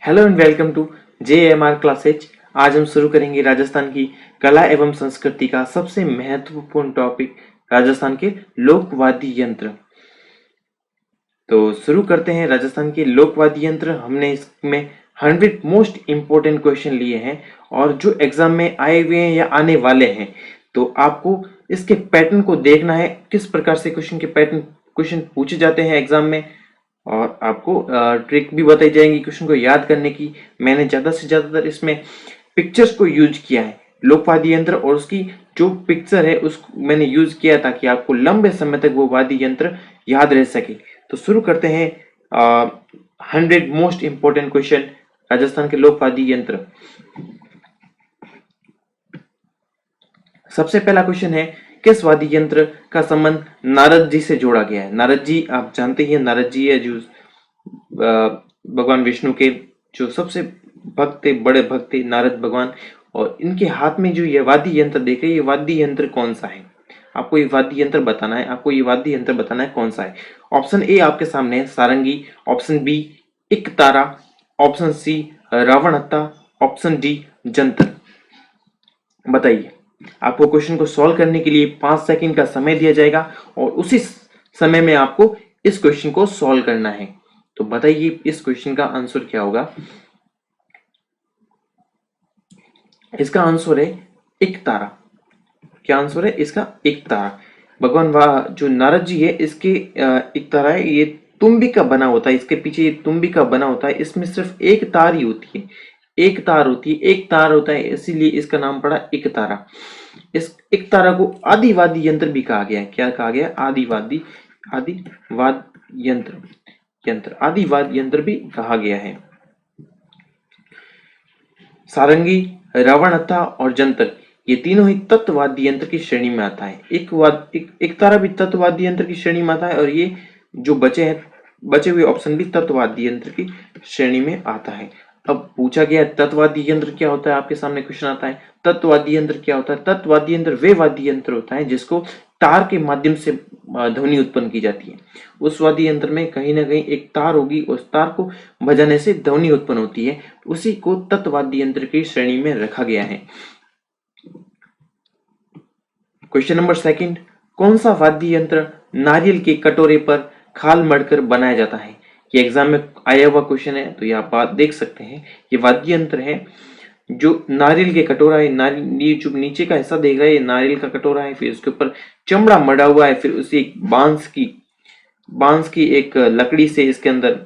Hello and welcome to JMR classes. आज हम शुरू करेंगे राजस्थान की कला एवं संस्कृति का सबसे महत्वपूर्ण टॉपिक, राजस्थान के लोकवाद्य यंत्र। तो शुरू करते हैं राजस्थान के लोकवाद्य यंत्र। हमने इसमें 100 मोस्ट इम्पोर्टेंट क्वेश्चन लिए हैं और जो एग्जाम में आए हुए हैं या आने वाले हैं। तो आपको इसके पैटर्न को देखना है, किस प्रकार से क्वेश्चन पूछे जाते हैं एग्जाम में, और आपको ट्रिक भी बताई जाएंगी क्वेश्चन को याद करने की। मैंने ज्यादा से ज्यादातर इसमें पिक्चर्स को यूज किया है, लोकवाद्य यंत्र और उसकी जो पिक्चर है उसको मैंने यूज किया ताकि आपको लंबे समय तक वो वाद्य यंत्र याद रह सके। तो शुरू करते हैं 100 मोस्ट इंपोर्टेंट क्वेश्चन, राजस्थान के लोकवाद्य यंत्र। सबसे पहला क्वेश्चन है, किस वाद्य यंत्र का संबंध नारद जी से जोड़ा गया है? नारद जी आप जानते हैं, नारद जी है जो भगवान विष्णु के जो सबसे भक्त थे, बड़े भक्त थे नारद भगवान। और इनके हाथ में जो ये वाद्य यंत्र देख रहे हैं, ये वाद्य यंत्र कौन सा है? आपको ये वाद्य यंत्र बताना है, आपको ये वाद्य यंत्र बताना है कौन सा है। ऑप्शन ए आपके सामने है सारंगी, ऑप्शन बी एकतारा, ऑप्शन सी रावण हत्था, ऑप्शन डी जंतर। बताइए। आपको क्वेश्चन को सॉल्व करने के लिए 5 सेकंड का समय दिया जाएगा और उसी समय में आपको इस क्वेश्चन को सॉल्व करना है। तो बताइए इस क्वेश्चन का आंसर क्या होगा? इसका आंसर है एकतारा। क्या आंसर है इसका? एकतारा। भगवान वाह जो नारद जी है, इसके एकतारा है, ये तुम्बी का बना होता है, इसके पीछे ये तुम्बी का बना होता है। इसमें सिर्फ एक तार ही होती है, एक तार होती है, एक तार होता है, इसीलिए इसका नाम पड़ा एकतारा। इस एकतारा को आदिवादी यंत्र भी कहा गया है। क्या कहा गया? आदिवाद आदिवाद यंत्र भी कहा गया है। सारंगी, रावण हत्था और जंतर, ये तीनों ही तत्ववाद्य यंत्र की श्रेणी में आता है। एक तारा भी तत्ववाद्य यंत्र की श्रेणी में आता है और ये जो बचे हुए ऑप्शन भी तत्ववाद्य यंत्र की श्रेणी में आता है। अब पूछा गया तत्ववाद्य यंत्र क्या होता है, आपके सामने क्वेश्चन आता है तत्ववाद्य यंत्र क्या होता है। तत्ववाद्य यंत्र वे वाद्य यंत्र होता है जिसको तार के माध्यम से ध्वनि उत्पन्न की जाती है। उस वाद्य यंत्र में कहीं ना कहीं एक तार होगी, उस तार को बजाने से ध्वनि उत्पन्न होती है, उसी को तत्ववाद्य यंत्र की श्रेणी में रखा गया है। क्वेश्चन नंबर सेकंड, कौन सा वाद्य यंत्र नारियल के कटोरे पर खाल मढ़कर बनाया जाता है? ये एग्जाम में आया हुआ क्वेश्चन है, तो ये आप बात देख सकते हैं। ये वाद्य यंत्र है जो नारियल के कटोरा है, नारियल जो नीचे का हिस्सा देख रहा है, ये नारियल का कटोरा है, फिर उसके ऊपर चमड़ा मड़ा हुआ है, फिर उसे एक बांस की एक लकड़ी से इसके अंदर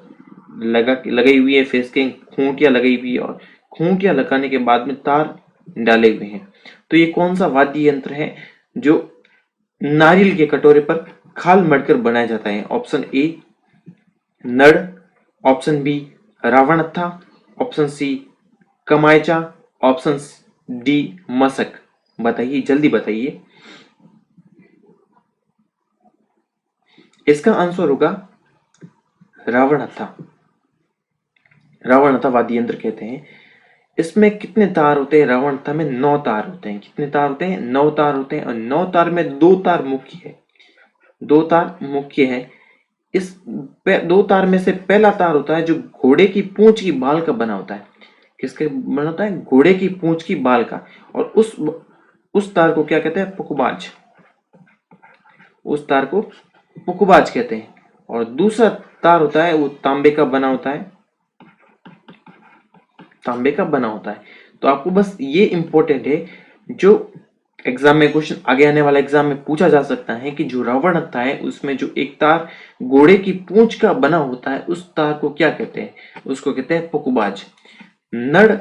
लगाई हुई है, फिर इसके खूंटियां लगाई हुई है और खूंटियां लगाने के बाद में तार डाले हुए हैं। तो ये कौन सा वाद्य यंत्र है जो नारियल के कटोरे पर खाल मढ़कर बनाया जाता है? ऑप्शन ए नड़, ऑप्शन बी रावण हत्था, ऑप्शन सी कमायचा, ऑप्शन डी मशक। बताइए, जल्दी बताइए। इसका आंसर होगा रावण हत्था। रावण हत्था वाद्य यंत्र कहते हैं। इसमें कितने तार होते हैं? रावण हत्था में 9 तार होते हैं। कितने तार होते हैं? 9 तार होते हैं और 9 तार में 2 तार मुख्य है, 2 तार मुख्य है। इस 2 तार में से पहला तार होता है जो घोड़े की पूंछ की बाल का बना होता है। किसके बना होता है? घोड़े की पूंछ की बाल का। और उस तार को क्या कहते हैं? पुखबाज। उस तार को पुखबाज कहते हैं। और दूसरा तार होता है वो तांबे का बना होता है, तांबे का बना होता है। तो आपको बस ये इंपॉर्टेंट है, जो एग्जाम में क्वेश्चन आगे आने वाला एग्जाम में पूछा जा सकता है कि जो रावण हत्था है उसमें जो एक तार घोड़े की पूंछ का बना होता है, उस तार को क्या कहते हैं? उसको कहते हैं पुखबाज। नड़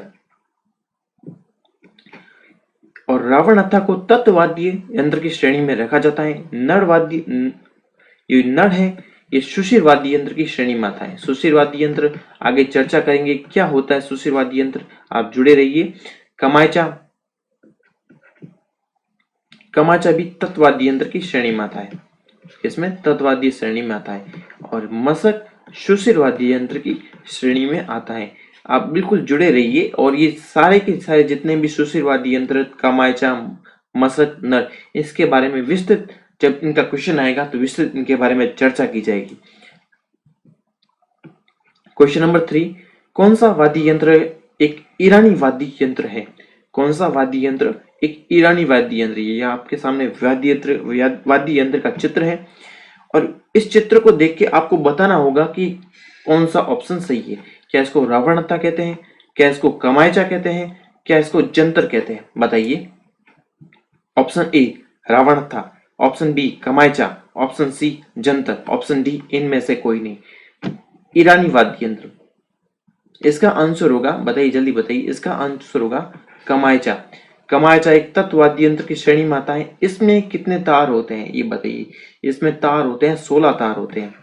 और रावण हत्था को तत्ववाद्य यंत्र की श्रेणी में रखा जाता है। ये नड़ है, ये सुशिर वाद्य यंत्र की श्रेणी में आता है। सुशिर वाद्य यंत्र आगे चर्चा करेंगे क्या होता है सुशिर वाद्य यंत्र, आप जुड़े रहिए। कमाचा भी तत्ववाद्य यंत्र की श्रेणी में आता है, इसमें तत्ववाद्य श्रेणी में आता है। और मशक सुशिर वाद्य यंत्र की श्रेणी में आता है। आप बिल्कुल जुड़े रहिए और ये सारे के सारे जितने भी सुशिर वाद्य यंत्र, कमायचा, मशक, नर, इसके बारे में विस्तृत जब इनका क्वेश्चन आएगा तो विस्तृत इनके बारे में चर्चा की जाएगी। क्वेश्चन नंबर 3, कौन सा वाद्य यंत्र एक ईरानी वाद्य यंत्र है? कौन सा वाद्य यंत्र एक ईरानी वाद्य यंत्र? ये आपके सामने वाद्य यंत्र का चित्र है और इस चित्र को देख के आपको बताना होगा कि कौन सा ऑप्शन सही है। क्या इसको रावणता कहते हैं, क्या इसको कमायचा कहते हैं, क्या इसको जंतर कहते हैं? बताइए। ऑप्शन ए रावणता, ऑप्शन बी कमायचा, ऑप्शन सी जंतर, ऑप्शन डी इनमें से कोई नहीं। ईरानी वाद्य यंत्र, इसका आंसर होगा, बताइए जल्दी बताइए, इसका आंसर होगा कमायचा। कमायचा एक तत्व वाद्य यंत्र की श्रेणी में आता है। इसमें कितने तार होते हैं ये बताइए? इसमें तार होते हैं 16 तार होते हैं।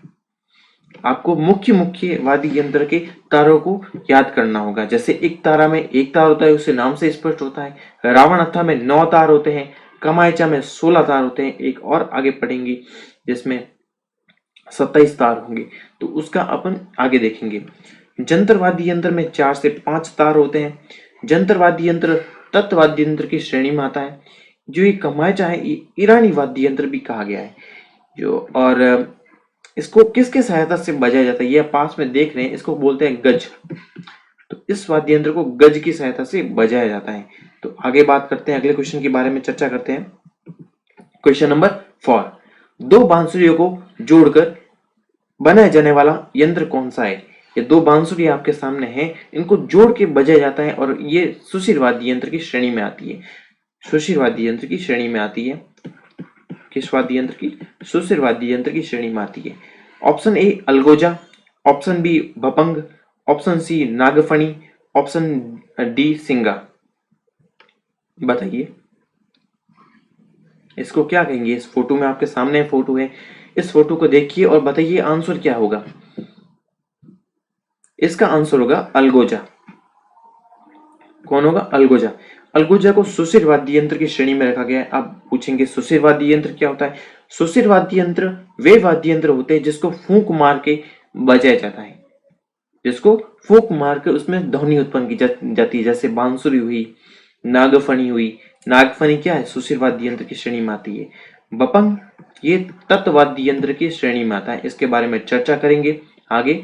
आपको मुख्य मुख्य वाद्य यंत्र के तारों को याद करना होगा। जैसे एक तारा में एक तार होता है, उससे नाम से स्पष्ट होता है। रावणहत्था में 9 तार होते हैं, कमायचा में 16 तार होते हैं। एक और आगे पढ़ेंगे जिसमें 27 तार होंगे, तो उसका अपन आगे देखेंगे। जंतर वाद्य यंत्र में 4 से 5 तार होते हैं। जंतर वाद्य यंत्र तत्व वाद्य यंत्र की श्रेणी में आता है। जो ये कमायचा है ये ईरानी वाद्य यंत्र भी कहा गया है। जो और इसको किसके सहायता से बजाया जाता है ये पास में देख रहे हैं, इसको बोलते हैं गज। तो इस वाद्य यंत्र को गज की सहायता से बजाया जाता है। तो आगे बात करते हैं, अगले क्वेश्चन के बारे में चर्चा करते हैं। क्वेश्चन नंबर 4, दो बांसुरियों को जोड़कर बनाया जाने वाला यंत्र कौन सा है? ये दो बांसुरी आपके सामने हैं, इनको जोड़ के बजाया जाता है और ये सुशिर वाद्य यंत्र की श्रेणी में आती है। सुशिर वाद्य यंत्र की श्रेणी में आती है। किस वाद्य यंत्र की? सुशिर वाद्य यंत्र की श्रेणी में आती है। ऑप्शन ए अलगोजा, ऑप्शन बी भपंग, ऑप्शन सी नागफणी, ऑप्शन डी सिंगा। बताइए इसको क्या कहेंगे? इस फोटो में आपके सामने फोटो है, इस फोटो को देखिए और बताइए आंसर क्या होगा। इसका आंसर होगा अलगोजा। कौन होगा? अलगोजा। अलगोजा को सुशिर वाद्य यंत्र की श्रेणी में रखा गया है। आप पूछेंगे सुशिर वाद्य यंत्र क्या होता है? सुशिर वाद्य यंत्र वे वाद्य यंत्र होते हैं जिसको फूंक मार के बजाया जाता है, जिसको फूंक मार के उसमें ध्वनि उत्पन्न की जाती है। जैसे बांसुरी हुई, नागफणी हुई। नागफणी क्या है? सुशिर वाद्य यंत्र की श्रेणी में आती है। बपंग ये तत्व वाद्य यंत्र की श्रेणी में आता है। इसके बारे में चर्चा करेंगे आगे।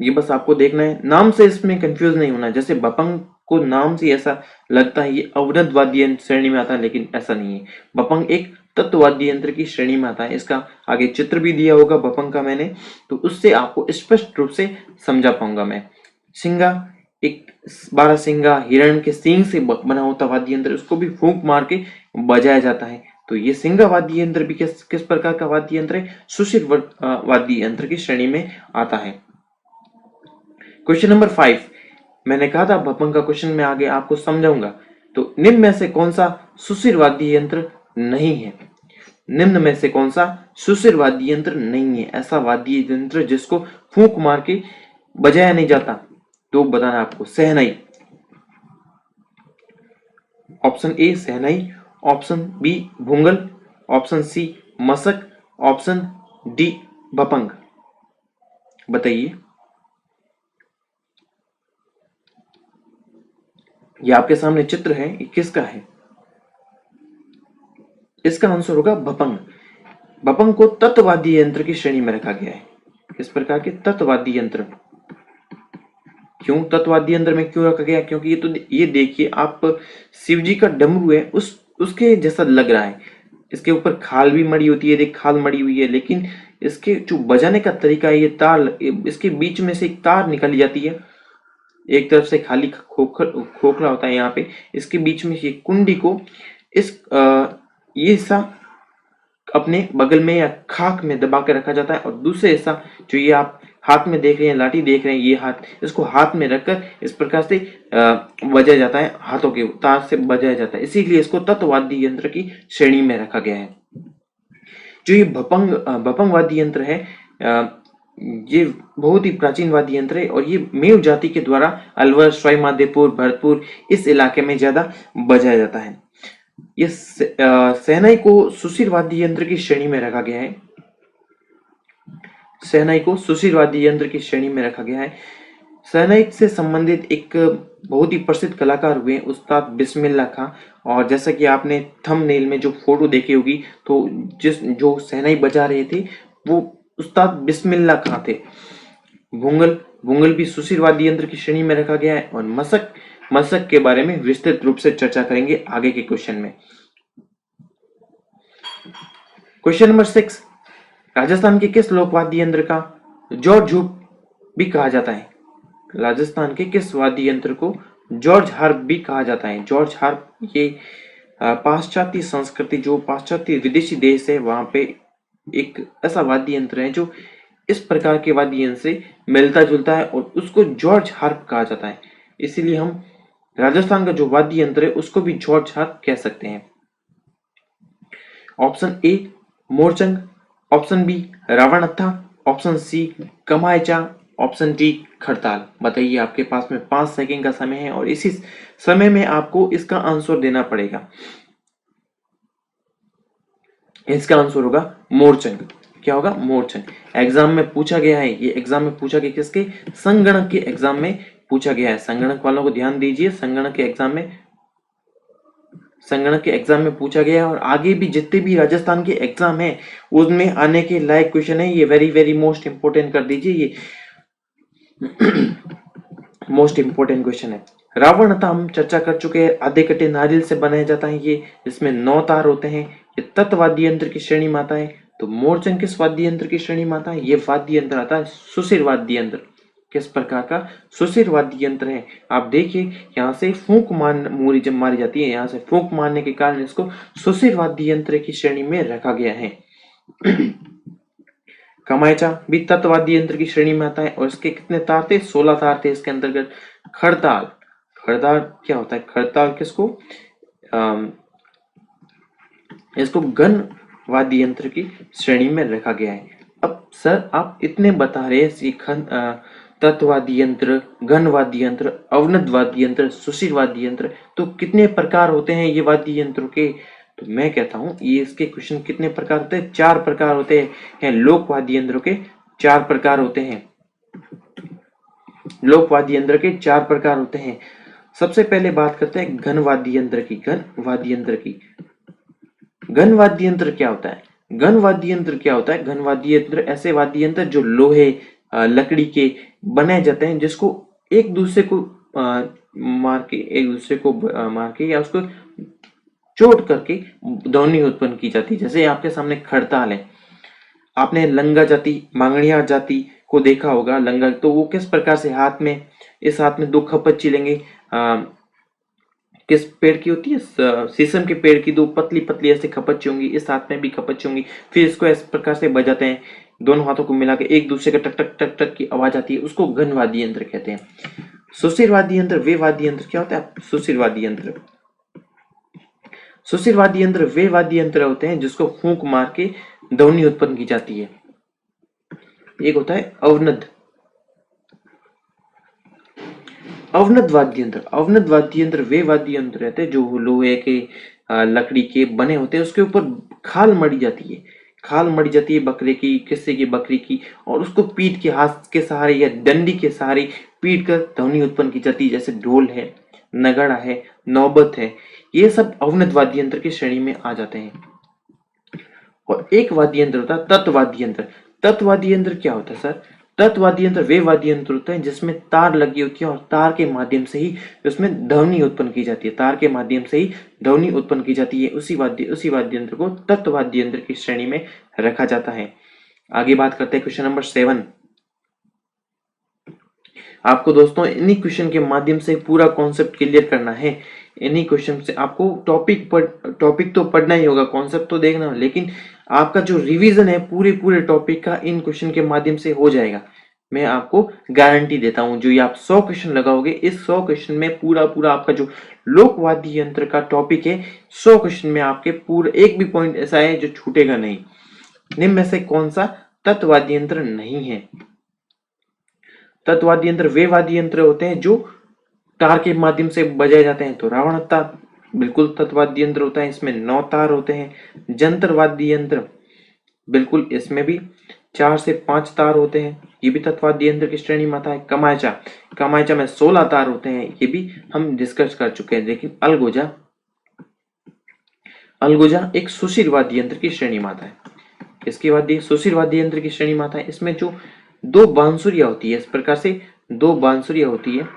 ये बस आपको देखना है, नाम से इसमें कंफ्यूज नहीं होना। जैसे बपंग को नाम से ऐसा लगता है ये अवरध वाद्य यंत्र श्रेणी में आता है, लेकिन ऐसा नहीं है। बपंग एक तत्व वाद्य यंत्र की श्रेणी में आता है। इसका आगे चित्र भी दिया होगा बपंग का मैंने, तो उससे आपको स्पष्ट रूप से समझा पाऊंगा मैं। सिंगा एक 12 सिंगा हिरण के सींग से बना होता वाद्य यंत्र, उसको भी फूंक मार के बजाया जाता है। तो ये सिंगा वाद्य यंत्र भी किस प्रकार का वाद्य यंत्र है? सुशिर वाद्य यंत्र की श्रेणी में आता है। क्वेश्चन नंबर 5, मैंने कहा था भपंग का क्वेश्चन में आगे आपको समझाऊंगा। तो निम्न में से कौन सा सुशिर वाद्य यंत्र नहीं है? निम्न में से कौन सा सुशिर वाद्य यंत्र नहीं है? ऐसा वाद्य यंत्र जिसको फूंक मार के बजाया नहीं जाता, तो बताना आपको। Shehnai, option A shehnai, option B भूंगल, ऑप्शन सी मसक, ऑप्शन डी भपंग। बताइए। ये आपके सामने चित्र है, ये किसका है? इसका आंसर होगा भपंग। भपंग को तत्ववाद्य यंत्र की श्रेणी में रखा गया है। इस प्रकार के तत्ववाद्य यंत्र। क्यों तत्ववाद्य यंत्र में क्यों रखा गया? क्योंकि ये देखिए आप, शिव जी का डमरू है उसके जैसा लग रहा है। इसके ऊपर खाल भी मड़ी होती है, देख खाल मड़ी हुई है, लेकिन इसके जो बजाने का तरीका है, ये तार, इसके बीच में से एक तार निकली जाती है। एक तरफ से खाली खोखला होता है यहाँ पे, इसके बीच में ये कुंडी को ये हिस्सा अपने बगल में या खाक में दबा के रखा जाता है, और दूसरे हिस्सा जो ये आप हाथ में देख रहे हैं, लाठी देख रहे हैं, ये हाथ, इसको हाथ में रखकर इस प्रकार से बजाया जाता है, हाथों के तार से बजाया जाता है। इसीलिए इसको तत्ववाद्य यंत्र की श्रेणी में रखा गया है। जो ये भपंग वाद्य यंत्र है, ये बहुत ही प्राचीन वाद्य यंत्र है और ये मेव जाति के द्वारा अलवर, सवाईमाधोपुर, भरतपुर इस इलाके में ज्यादा बजाया जाता है। ये सहनाई को सुशिर वाद्य यंत्र की श्रेणी में रखा गया है। सहनाई को सुशिर वाद्य यंत्र की श्रेणी में रखा गया है। सहनाई से संबंधित एक बहुत ही प्रसिद्ध कलाकार हुए उस्ताद बिस्मिल्लाह खां, और जैसा कि आपने थंबनेल में जो फोटो देखी होगी, तो जो सहनाई बजा रहे थे वो उस्ताद बिस्मिल्लाह खां थे। भूंगल बुंगल भी सुशिर वाद्य यंत्र की श्रेणी में रखा गया है। और मसक, मसक के बारे में विस्तृत रूप से चर्चा करेंगे आगे के क्वेश्चन में। क्वेश्चन नंबर 6, राजस्थान के किस लोक वाद्य यंत्र का जॉर्ज हुप भी कहा जाता है? राजस्थान के किस वाद्य यंत्र को जॉर्ज हार्प भी कहा जाता है? जॉर्ज हार्प ये पाश्चात्य संस्कृति, जो पाश्चात्य विदेशी देश है, वहां पे एक ऐसा वाद्य यंत्र है जो इस प्रकार के वाद्य यंत्र से मिलता जुलता है और उसको जॉर्ज हार्प कहा जाता है। इसीलिए हम राजस्थान का जो वाद्य यंत्र है उसको भी जॉर्ज हार्प कह सकते हैं। ऑप्शन ए मोरचंग, ऑप्शन बी रावणत्था, ऑप्शन सी कमायचा, ऑप्शन डी खड़ताल। बताइए, आपके पास में 5 सेकंड का समय है और इसी समय में आपको इसका आंसर देना पड़ेगा। इसका आंसर होगा मोरचंग। क्या होगा? मोरचंग। एग्जाम में पूछा गया है, ये एग्जाम में पूछा गया किसके? संगणक के एग्जाम में पूछा गया है। संगणक वालों को ध्यान दीजिए, संगणक के एग्जाम में पूछा गया है। और आगे भी जितने भी राजस्थान के एग्जाम है उसमें आने के लायक क्वेश्चन है। ये वेरी वेरी मोस्ट इंपोर्टेंट कर दीजिए, ये मोस्ट इंपोर्टेंट क्वेश्चन है। रावण था हम चर्चा कर चुके हैं, आधे कटे नारियल से बनाया जाता है ये, इसमें 9 तार होते हैं। ये तत् वाद्य यंत्र की श्रेणी में आता है। तो मोरचंग किस वाद्य यंत्र की श्रेणी में आता है? ये वाद्य यंत्र आता है सुशिर वाद्य यंत्र। किस प्रकार का? सुशिर वाद्य यंत्र है। आप देखिए, यहाँ से फूंक मारी जाती है, यहाँ से फूंक मारने के कारण इसको सुशिर वाद्य यंत्र की श्रेणी में रखा गया है। कमायचा भी तत्वाद्य यंत्र की श्रेणी में आता है और इसके कितने तार थे? 16 तार थे इसके अंतर्गत। खड़ताल, खड़ताल क्या होता है? खड़ताल किसको इसको गण वाद्य यंत्र की श्रेणी में रखा गया है। अब सर आप इतने बता रहे हैं, तत्वाद्य यंत्र, घन वाद्य यंत्र, अवनद वाद्य यंत्र, सुशिर वाद्य यंत्र, तो कितने प्रकार होते हैं ये वाद्य यंत्रों के? तो मैं कहता हूं ये इसके क्वेश्चन कितने प्रकार होते हैं? 4 प्रकार होते हैं। लोक वाद्य यंत्रों के 4 प्रकार होते हैं। लोक वाद्य यंत्र के 4 प्रकार होते हैं। सबसे पहले बात करते हैं घन वाद्य यंत्र की। घन वाद्य यंत्र की, घन वाद्य यंत्र क्या होता है? घन वाद्य यंत्र क्या होता है? घन वाद्य यंत्र ऐसे वाद्य यंत्र जो लोहे, लकड़ी के बनाए जाते हैं, जिसको एक दूसरे को मार के या उसको चोट करके ध्वनि उत्पन्न की जाती है। जैसे आपके सामने खड़ताल है, आपने लंगा जाति, मांगणियार जाति को देखा होगा। लंगा तो वो किस प्रकार से हाथ में, इस हाथ में 2 खपत चिलेंगे, किस पेड़ की होती है? शीशम के पेड़ की 2 पतली पतली ऐसे खपच्ची होंगी, इस हाथ में भी खपच्ची होंगी। फिर इसको इस प्रकार से बजाते हैं, दोनों हाथों को मिला के एक दूसरे का टक टक टक टक की आवाज आती है, उसको घन वाद्य यंत्र कहते हैं। सुशिर वाद्य यंत्र, वे वाद्य यंत्र क्या होता है? सुशिर वाद्य यंत्र, सुशिर वाद्य यंत्र वे वाद्य यंत्र होते हैं जिसको फूंक मार के ध्वनि उत्पन्न की जाती है। एक होता है अवनद, अवनद वाद्य यंत्र। अवनद वाद्य यंत्र वे वाद्य यंत्र रहते हैं जो लोहे के, लकड़ी के बने होते हैं, उसके ऊपर खाल मड़ी जाती है। खाल मड़ी जाती है बकरे की, किस्से की, बकरी की, और उसको पीट के हाथ के सहारे या डंडी के सहारे पीट कर ध्वनि उत्पन्न की जाती है। जैसे ढोल है, नगाड़ा है, नौबत है, ये सब अवनद वाद्य यंत्र की श्रेणी में आ जाते हैं। और एक वाद्य यंत्र होता है तत्वाद्य यंत्र। तत्वाद्य यंत्र क्या होता है सर? तत्वाद्य यंत्र वे वाद्य यंत्र होते हैं जिसमें तार लगी होती है और तार के माध्यम से ही उसमें ध्वनि उत्पन्न की जाती है। तार के माध्यम से ही ध्वनि उत्पन्न की जाती है। उसी वाद्य यंत्र को तत्वाद्य यंत्र की श्रेणी में रखा जाता है। आगे बात करते हैं क्वेश्चन नंबर 7। आपको दोस्तों इन्हीं क्वेश्चन के माध्यम से पूरा कॉन्सेप्ट क्लियर करना है। इन्हीं क्वेश्चन से आपको टॉपिक तो पढ़ना ही होगा, कॉन्सेप्ट तो देखना, लेकिन आपका जो रिवीजन है पूरे टॉपिक का इन क्वेश्चन के माध्यम से हो जाएगा। मैं आपको गारंटी देता हूं। जो ये आप 100 क्वेश्चन लगाओगे, इस 100 क्वेश्चन में पूरा आपका जो लोक वाद्य यंत्र का टॉपिक है, 100 क्वेश्चन में आपके पूरे एक भी पॉइंट ऐसा है जो छूटेगा नहीं। निम्न में से कौन सा तत्वाद्य यंत्र नहीं है? तत्वाद्य यंत्र वे वाद्य यंत्र होते हैं जो तार के माध्यम से बजाए जाते हैं। तो रावण तार बिल्कुल तत्वाद्य यंत्र होता है, इसमें 9 तार होते हैं। जंतर वाद्य यंत्र बिल्कुल, इसमें भी 4 से 5 तार होते हैं, ये भी तत्वाद्य यंत्र की श्रेणी में आता है। कमायचा में 16 तार होते हैं, ये भी हम डिस्कस कर चुके हैं। लेकिन अलगोजा एक सुशिर वाद्य यंत्र की श्रेणी में आता है। इसके बाद सुशिर वाद्य यंत्र की श्रेणी में आता है। इसमें जो दो बांसुरियां होती है, इस प्रकार से दो बांसुरियां होती है,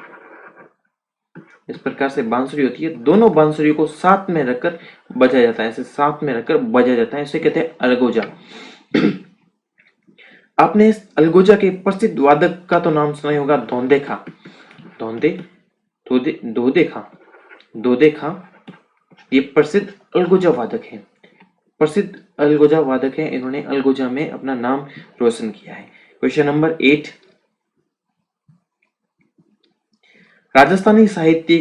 इस प्रकार से बांसुरी होती है, दोनों बांसुरियों को साथ में रखकर बजाया जाता है, ऐसे साथ में रखकर बजाया जाता है, इसे कहते हैं अलगोजा। आपने इस अलगोजा के प्रसिद्ध वादक का तो नाम सुना ही होगा, धोंदे खां। धोंदे दोदे खां, दोदे खां, ये प्रसिद्ध अलगोजा वादक है, प्रसिद्ध अलगोजा वादक है, इन्होंने अलगोजा में अपना नाम रोशन किया है। क्वेश्चन नंबर 8, राजस्थानी साहित्य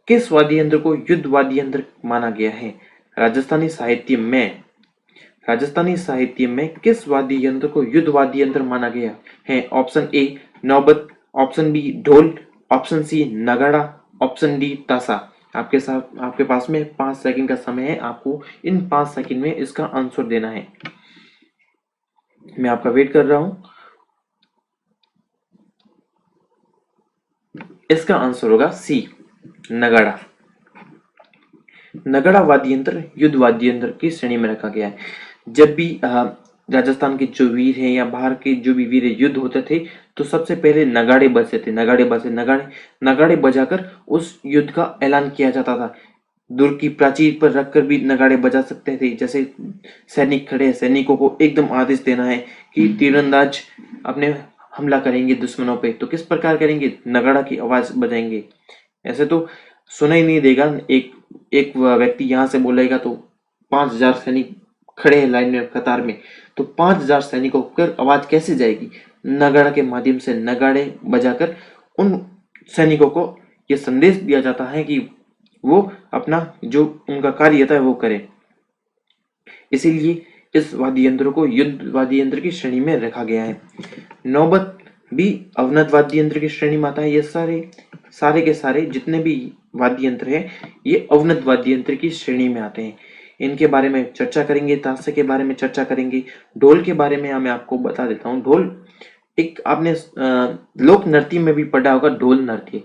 किस वाद्य यंत्र को युद्ध वाद्य यंत्र माना गया है? राजस्थानी साहित्य में, राजस्थानी साहित्य में किस वाद्य यंत्र को युद्ध वाद्य यंत्र माना गया है? ऑप्शन ए नौबत, ऑप्शन बी ढोल, ऑप्शन सी नगाड़ा, ऑप्शन डी ताशा। आपके पास में 5 सेकंड का समय है, आपको इन 5 सेकंड में इसका आंसर देना है। मैं आपका वेट कर रहा हूं। इसका आंसर होगा सी नगाड़ा। नगाड़ा वाद्य यंत्र युद्ध वाद्य यंत्र की श्रेणी में रखा गया है। जब भी राजस्थान के जो वीर हैं या बाहर के जो भी वीर युद्ध होते थे, तो सबसे पहले नगाड़े बजते थे, नगाड़े बजाकर उस युद्ध का ऐलान किया जाता था। दुर्ग की प्राचीर पर रखकर भी नगाड़े बजा सकते थे। जैसे सैनिक खड़े, सैनिकों को एकदम आदेश देना है कि तीरंदाज अपने हमला करेंगे दुश्मनों पे, तो किस प्रकार करेंगे? नगाड़ा की आवाज बजाएंगे। ऐसे तो सुना ही नहीं देगा, एक व्यक्ति यहाँ से बोलेगा तो 5000 सैनिक खड़े हैं लाइन में, कतार में, तो 5000 सैनिकों पर आवाज कैसे जाएगी? नगाड़ा के माध्यम से नगाड़े बजाकर उन सैनिकों को यह संदेश दिया जाता है कि वो अपना जो उनका कार्य था वो करें। इसीलिए इस वाद्य यंत्र को युद्ध वाद्य यंत्र की श्रेणी में रखा गया है। नौबत भी अवनत वाद्य यंत्र की श्रेणी में आता है। ये सारे के सारे जितने भी वाद्य यंत्र है, ये अवनत वाद्य यंत्र की श्रेणी में आते हैं। इनके बारे में चर्चा करेंगे, ताशे के बारे में चर्चा करेंगे, ढोल के बारे में मैं आपको बता देता हूँ। ढोल एक आपने लोक नृत्य में भी पढ़ा होगा, ढोल नृत्य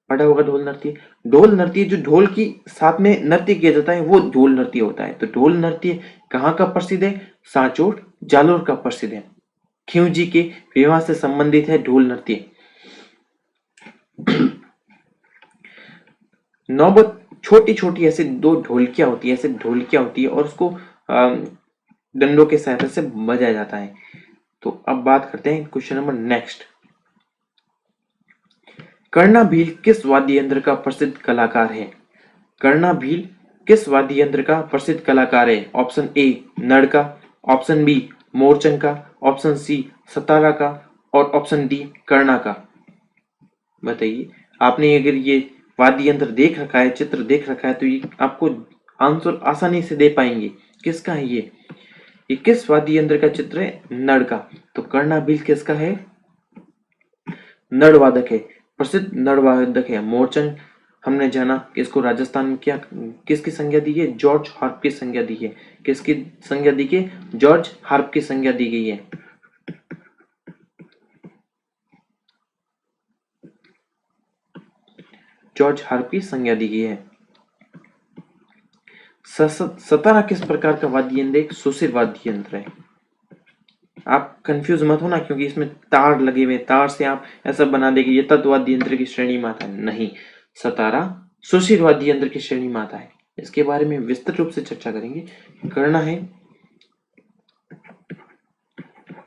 पढ़ा होगा। ढोल नृत्य जो ढोल की साथ में नृत्य किया जाता है वो ढोल नृत्य होता है। तो ढोल नृत्य कहाँ का प्रसिद्ध है? सांचोट जालोर का प्रसिद्ध है। खिवजी के विवाह से संबंधित है ढोल नृत्य। नौबत छोटी छोटी ऐसे दो ढोलकियां होती है और उसको डंडों के सहायता से बजाया जाता है। तो अब बात करते हैं क्वेश्चन नंबर नेक्स्ट। कर्णा भील किस वाद्य यंत्र का प्रसिद्ध कलाकार है? कर्णा भील किस वाद्य यंत्र का प्रसिद्ध कलाकार है? ऑप्शन ए नड़का, ऑप्शन बी मोरचंका, ऑप्शन सी सतारा का और ऑप्शन डी कर्णा का। बताइए, आपने अगर ये वाद्य यंत्र देख रखा है, चित्र देख रखा है, तो ये आपको आंसर आसानी से दे पाएंगे। किसका है ये किस वाद्य यंत्र का चित्र है? नड़ का। तो कर्णा भील किसका है? नड़ वादक है, प्रसिद्ध नड़ वादक है। मोरचंग हमने जाना कि इसको राजस्थान में क्या किसकी संज्ञा दी है? जॉर्ज हार्प की संज्ञा दी है। किसकी संज्ञा दी है? जॉर्ज हार्प की संज्ञा दी गई है। जॉर्ज हार्प की संज्ञा दी गई है। सतारा किस प्रकार का वाद्य यंत्र? एक सुशिर वाद्य यंत्र है। आप कंफ्यूज मत होना, क्योंकि इसमें तार लगे हुए, तार से आप ऐसा बना देंगे ये तत्वाद्य यंत्र की श्रेणी में आता है। नहीं, सतारा सुशिर वाद्य यंत्र की श्रेणी में आता है। इसके बारे में विस्तृत रूप से चर्चा करेंगे। करना है,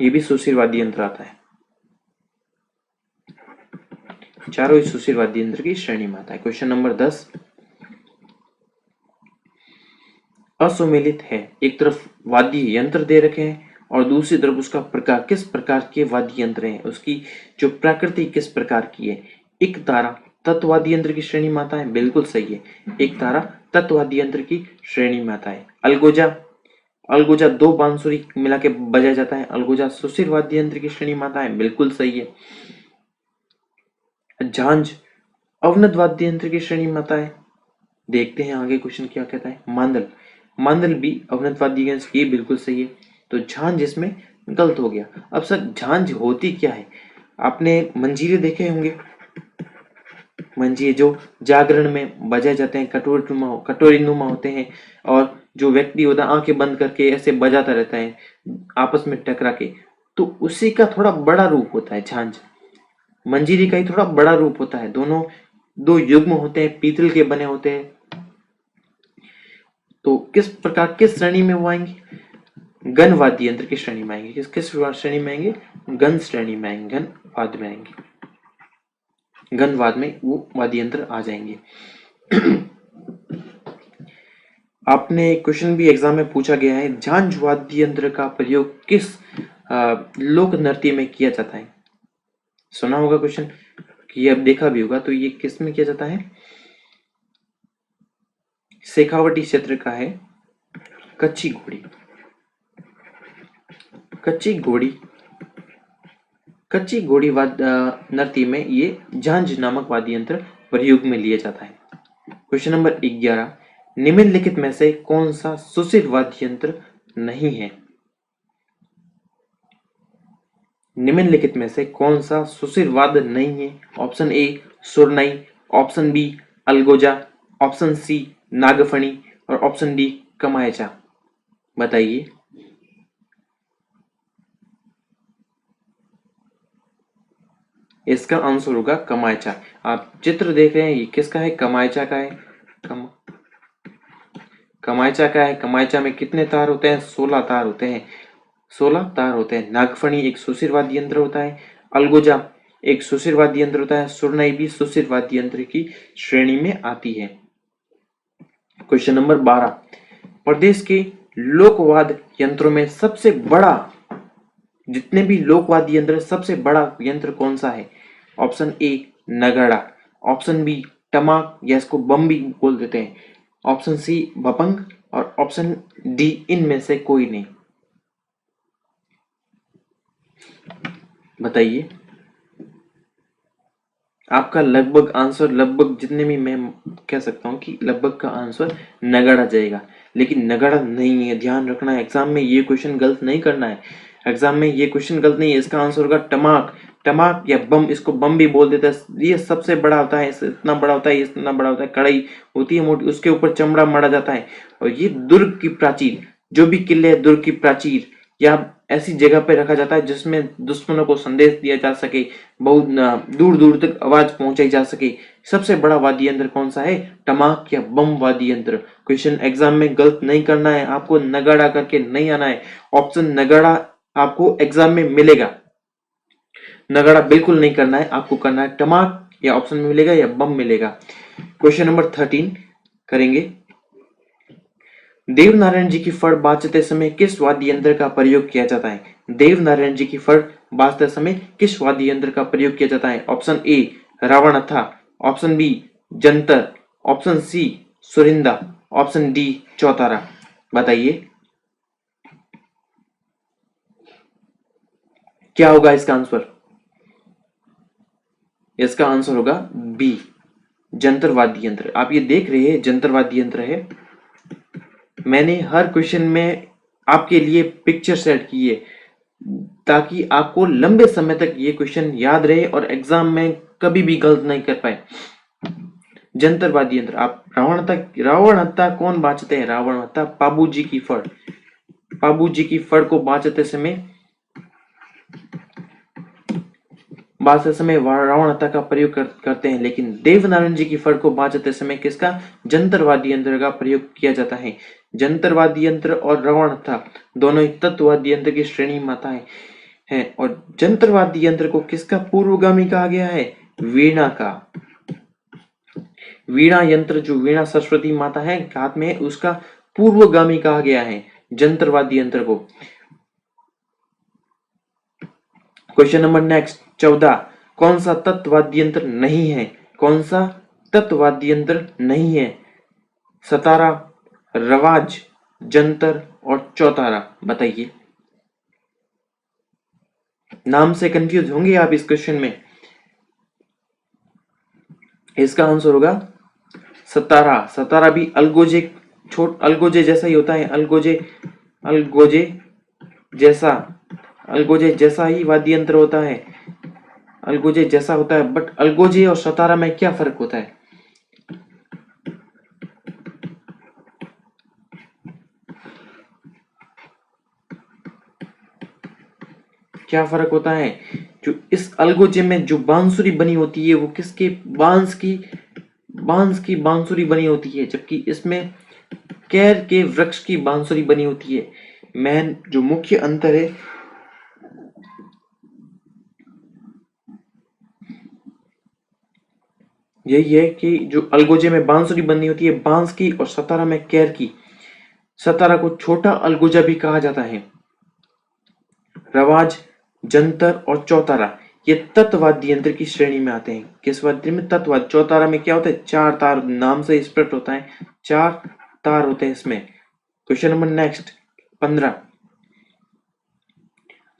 ये भी सुशिर वाद्य यंत्र आता है। चारों ही सुशिर वाद्य यंत्र की श्रेणी में आता है। क्वेश्चन नंबर 10, असुमेलित है। एक तरफ वाद्य यंत्र दे रखे हैं और दूसरी तरफ उसका प्रकार, किस प्रकार के वाद्य यंत्र हैं, उसकी जो प्रकृति किस प्रकार की है। एक तारा तत्वाद्य यंत्र की श्रेणी में आता है, बिल्कुल सही है। एक तारा तत्वाद्य यंत्र की श्रेणी में आता है। अलगोजा दो बांसुरी मिला के बजाया जाता है। अलगोजा सुशिर वाद्य यंत्र की श्रेणी में आता है, बिल्कुल सही है। झांझ अवनत वाद्य यंत्र की श्रेणी में आता है। देखते हैं आगे क्वेश्चन क्या कहता है। मांदल भी अवनत वाद्य यंत्र की, बिल्कुल सही है। तो झांझ इसमें गलत हो गया। अब सर झांझ होती क्या है? आपने मंजीरे देखे होंगे, मंजीरे जो जागरण में बजाए जाते हैं, कटोरी नुमा होते हैं, और जो व्यक्ति होता है आंखें बंद करके ऐसे बजाता रहता है आपस में टकरा के, तो उसी का थोड़ा बड़ा रूप होता है झांझ। मंजीरी का ही थोड़ा बड़ा रूप होता है। दोनों दो युग्म होते हैं, पीतल के बने होते हैं। तो किस प्रकार किस श्रेणी में वो आएंगे? गण वाद्य यंत्र की श्रेणी में आएंगे। किस किस श्रेणी में आएंगे? गण श्रेणी में आएंगे, गण वाद्य में आएंगे। गणवाद में वो वाद्य यंत्र आ जाएंगे। आपने क्वेश्चन भी एग्जाम में पूछा गया है, झांझ वाद्य यंत्र का प्रयोग किस लोक नृत्य में किया जाता है? सुना होगा क्वेश्चन, कि अब देखा भी होगा। तो ये किस में किया जाता है? शेखावटी क्षेत्र का है कच्ची घोड़ी। कच्ची घोड़ी, कच्ची घोड़ी नृत्य में ये झांझ नामक वाद्य यंत्र प्रयोग में लिया जाता है। क्वेश्चन नंबर 11, निम्नलिखित में से कौन सा सुशिर वाद्य यंत्र नहीं है? निम्नलिखित में से कौन सा सुशिर वाद्य नहीं है? ऑप्शन ए सुरनई, ऑप्शन बी अलगोजा, ऑप्शन सी नागफणी और ऑप्शन डी कमायचा। बताइए। इसका आंसर होगा कमायचा। आप चित्र देख रहे हैं, ये किसका है? कमायचा का है। कमायचा का है। कमायचा में कितने तार होते हैं? 16 तार होते हैं। 16 तार होते हैं। नागफणी एक सुशिर वाद्य यंत्र होता है। अलगोजा एक सुशिर वाद्य यंत्र होता है। सुरनई भी सुशिर वाद्य यंत्र की श्रेणी में आती है। क्वेश्चन नंबर 12, प्रदेश के लोकवाद्य यंत्रों में सबसे बड़ा, जितने भी लोकवाद्य यंत्र सबसे बड़ा यंत्र कौन सा है? ऑप्शन ए नगाड़ा, ऑप्शन बी टमाक या इसको बम भी बोल देते हैं, ऑप्शन सी भपंग और ऑप्शन डी इनमें से कोई नहीं। बताइए। आपका लगभग आंसर, लगभग जितने भी मैं कह सकता हूं कि लगभग का आंसर नगाड़ा जाएगा, लेकिन नगाड़ा नहीं है। ध्यान रखना है, एग्जाम में ये क्वेश्चन गलत नहीं करना है। एग्जाम में ये क्वेश्चन गलत नहीं है। इसका आंसर होगा टमाक। टमाक या बम, इसको बम भी बोल देता है। ये सबसे बड़ा होता है, इतना बड़ा होता है, इतना बड़ा होता है। कड़ाई होती है मोटी, उसके ऊपर चमड़ा मढ़ा जाता है। और ये दुर्ग की प्राचीर, जो भी किले है दुर्ग की प्राचीर या ऐसी जगह पे रखा जाता है जिसमें दुश्मनों को संदेश दिया जा सके, बहुत दूर दूर तक आवाज पहुंचाई जा सके। सबसे बड़ा वाद्य यंत्र कौन सा है? टमाक या बम वाद्य यंत्र। क्वेश्चन एग्जाम में गलत नहीं करना है, आपको नगाड़ा करके नहीं आना है। ऑप्शन नगाड़ा आपको एग्जाम में मिलेगा, नगाड़ा बिल्कुल नहीं करना है, आपको करना है टमाक, या ऑप्शन में मिलेगा या बम मिलेगा। क्वेश्चन नंबर 13 करेंगे। देवनारायण जी की फड़ बाजते समय किस वाद्य यंत्र का प्रयोग किया जाता है? देवनारायण जी की फड़ बाजते समय किस वाद्य यंत्र का प्रयोग किया जाता है? ऑप्शन ए रावणथा, ऑप्शन बी जंतर, ऑप्शन सी सुरिंदा, ऑप्शन डी चौतारा। बताइए क्या होगा इसका आंसर? इसका आंसर होगा बी जंतर वाद्य यंत्र। आप ये देख रहे हैं जंतर वाद्य यंत्र है। मैंने हर क्वेश्चन में आपके लिए पिक्चर सेट की है ताकि आपको लंबे समय तक ये क्वेश्चन याद रहे और एग्जाम में कभी भी गलत नहीं कर पाए। जंतर वाद्य यंत्र, आप रावण हत्ता कौन बाचते हैं? रावण हत्ता पाबू जी की फड़। पाबू जी की फड़ को बाचते समय रावण हत्ता का प्रयोग करते हैं, लेकिन देवनारायण जी की फड़ को बाचते समय किसका? जंतर वाद्य यंत्र का प्रयोग किया जाता है। जंतर वाद्य यंत्र और रावण हत्ता दोनों ही तत्व वाद्य यंत्र की श्रेणी में आता है। और जंतर वाद्य यंत्र को किसका पूर्वगामी कहा गया है? वीणा का। वीणा यंत्र, जो वीणा सरस्वती माता है हाथ में, उसका पूर्वगामी कहा गया है जंतर वाद्य यंत्र को। क्वेश्चन नंबर नेक्स्ट 14, कौन सा तत्वाद्य यंत्र नहीं है? कौन सा तत्वाद्य यंत्र नहीं है? सतारा, रवाज, जंतर और चौतारा। बताइए। नाम से कंफ्यूज होंगे आप इस क्वेश्चन में। इसका आंसर होगा सतारा। सतारा भी अलगोजे, अलगोजे जैसा ही होता है। अलगोजे जैसा, अलगोजे जैसा ही वाद्य यंत्र होता है। अलगोजे जैसा होता है, बट अलगोजे और सतारा में क्या फर्क होता है? क्या फर्क होता है? जो इस अलगोजे में जो बांसुरी बनी होती है वो किसके? बांस की बांसुरी बनी होती है, जबकि इसमें कैर के वृक्ष की बांसुरी बनी होती है। मेन जो मुख्य अंतर है यही है कि जो अलगोजे में बांसुरी बनी होती है बांस की और सतारा में कैर की। सतारा को छोटा अलगोजा भी कहा जाता है। रवाज, जंतर और चौतारा ये तत्व वाद्य यंत्र की श्रेणी में आते हैं। किस वाद्य में? तत्व। चौतारा में क्या होता है? चार तार, नाम से स्पष्ट होता है, चार तार होते हैं इसमें। Question number next 15।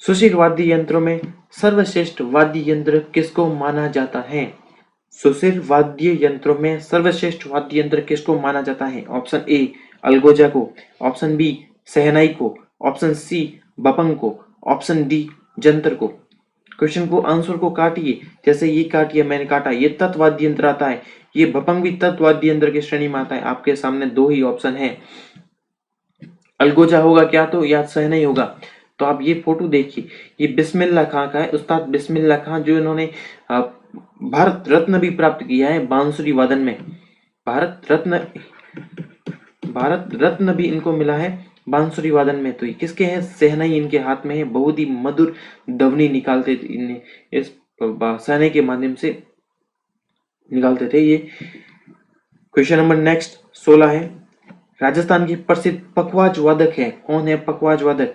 सुशील वाद्य यंत्रों में सर्वश्रेष्ठ वाद्य यंत्र किसको माना जाता है? सुशील वाद्य यंत्रों में सर्वश्रेष्ठ वाद्य यंत्र किसको माना जाता है? ऑप्शन ए अलगोजा को, ऑप्शन बी शहनाई को, ऑप्शन सी बपंग को, ऑप्शन डी जंतर को। क्वेश्चन को आंसर को काटिए, जैसे ये काटिए, मैंने काटा, ये तत्व वाद्य यंत्र आता है, ये बपंग भी तत्व वाद्य यंत्र की श्रेणी में आता है। आपके सामने दो ही ऑप्शन है, अलगोजा होगा क्या तो या शहनाई होगा। तो आप ये फोटो देखिए, ये बिस्मिल्लाह खां का है, उस्ताद बिस्मिल्लाह खां, जो इन्होंने भारत रत्न भी प्राप्त किया है बांसुरी वादन में। भारत रत्न भी इनको मिला है बांसुरी वादन में। तो ये किसके हैं? शहनाई इनके हाथ में है। बहुत ही मधुर ध्वनि निकालते इन्हें इस शहनाई के माध्यम से निकालते थे ये। क्वेश्चन नंबर नेक्स्ट 16 है। राजस्थान के प्रसिद्ध पखवाज वादक है, कौन है पखवाज वादक?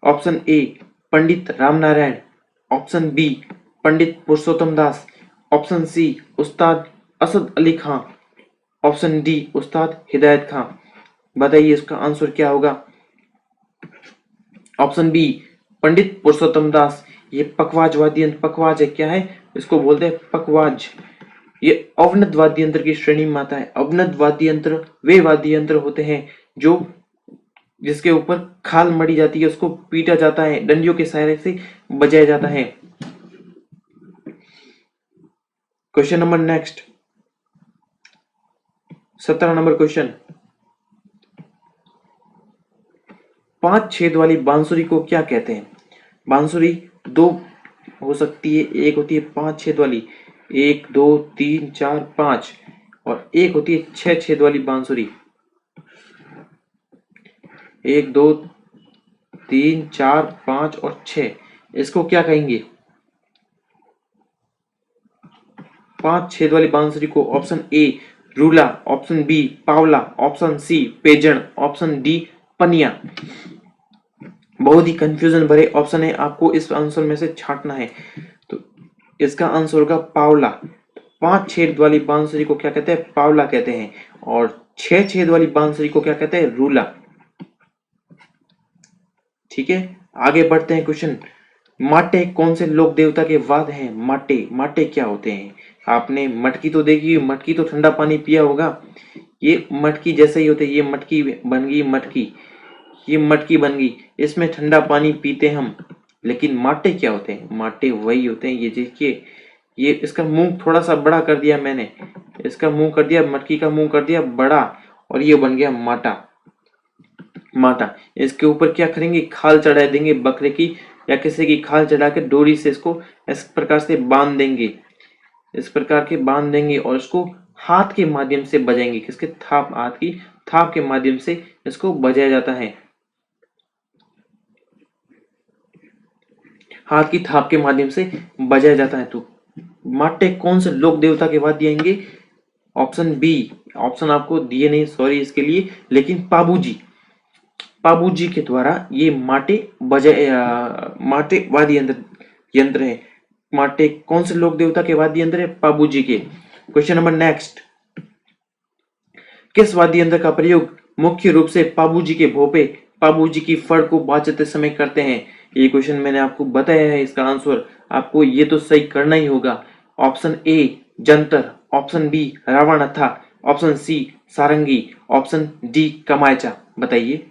Option A Pandit Ramnarayan, option B Pandit Purushottam Das, option C Ustad Asad Ali Khan, option D Ustad Hidayat Khan. बताइए इसका आंसर क्या होगा? Option B Pandit Purushottam Das. ये पखवाज वाद्य यंत्र, पखवाज है, क्या है इसको बोलते हैं? पखवाज। ये अवनद वाद्य यंत्र की श्रेणी में आता है। अवनद वाद्य यंत्र वे वाद्य यंत्र होते हैं जो जिसके ऊपर खाल मड़ी जाती है, उसको पीटा जाता है, डंडियों के सहारे से बजाया जाता है। Question number next 17 number question. 5 छेद वाली बांसुरी को क्या कहते हैं? बांसुरी दो हो सकती है, एक होती है 5 छेद वाली, 1 2 3 4 5, और एक होती है 6 छेद वाली बांसुरी, 1 2 3 4 5 और 6। इसको क्या कहेंगे? 5 छेद वाली बांसुरी को ऑप्शन ए रूला, ऑप्शन बी पावला, ऑप्शन सी पेजन, ऑप्शन डी पनिया। बहुत ही कंफ्यूजन भरे ऑप्शन है, आपको इस आंसर में से छांटना है। तो इसका आंसर होगा पावला। 5 छेद वाली बांसुरी को क्या कहते हैं? पावला कहते हैं। और 6 छेद वाली बांसुरी को क्या कहते हैं? रूला। ठीक है, आगे बढ़ते हैं। क्वेश्चन, माटे कौन से लोक देवता के वाद्य हैं? माटे, माटे क्या होते हैं? आपने मटकी तो देखी, मटकी तो ठंडा पानी पिया होगा, ये मटकी जैसे ही होते हैं। ये मटकी बन गई, मटकी, ये मटकी बन गई, इसमें ठंडा पानी पीते हम। लेकिन माटे क्या होते हैं? माटे वही होते हैं, ये देखिए, ये इसका मुंह थोड़ा सा बड़ा कर दिया मैंने, इसका मुंह कर दिया, मटकी का मुंह कर दिया बड़ा, और ये बन गया माटा। माटा, इसके ऊपर क्या करेंगे? खाल चढ़ा देंगे बकरे की या किसी की खाल चढ़ा के डोरी से इसको इस प्रकार से बांध देंगे, इस प्रकार के बांध देंगे, और इसको हाथ के माध्यम से बजाएंगे। किसके? थाप, हाथ की थाप के माध्यम से इसको बजाया जाता है, हाथ की थाप के माध्यम से बजाया जाता है। तो माटे कौन से लोक देवता के वाद्य आएंगे? ऑप्शन बी, ऑप्शन आपको दिए नहीं, सॉरी इसके लिए, लेकिन पाबूजी, पाबूजी के द्वारा ये माटे बजाए, माटे वाद्य यंत्र है। माटे कौन से लोक देवता के वाद्य यंत्र है? पाबूजी के। क्वेश्चन नंबर नेक्स्ट, किस वाद्य यंत्र का प्रयोग मुख्य रूप से पाबूजी के भोपे, पाबूजी की फड़ को बाजते समय करते हैं? ये क्वेश्चन मैंने आपको बताया है, इसका आंसर आपको ये तो सही करना ही होगा। ऑप्शन ए जंतर, ऑप्शन बी रावणथा, option C sarangi, option D कमायचा। बताइए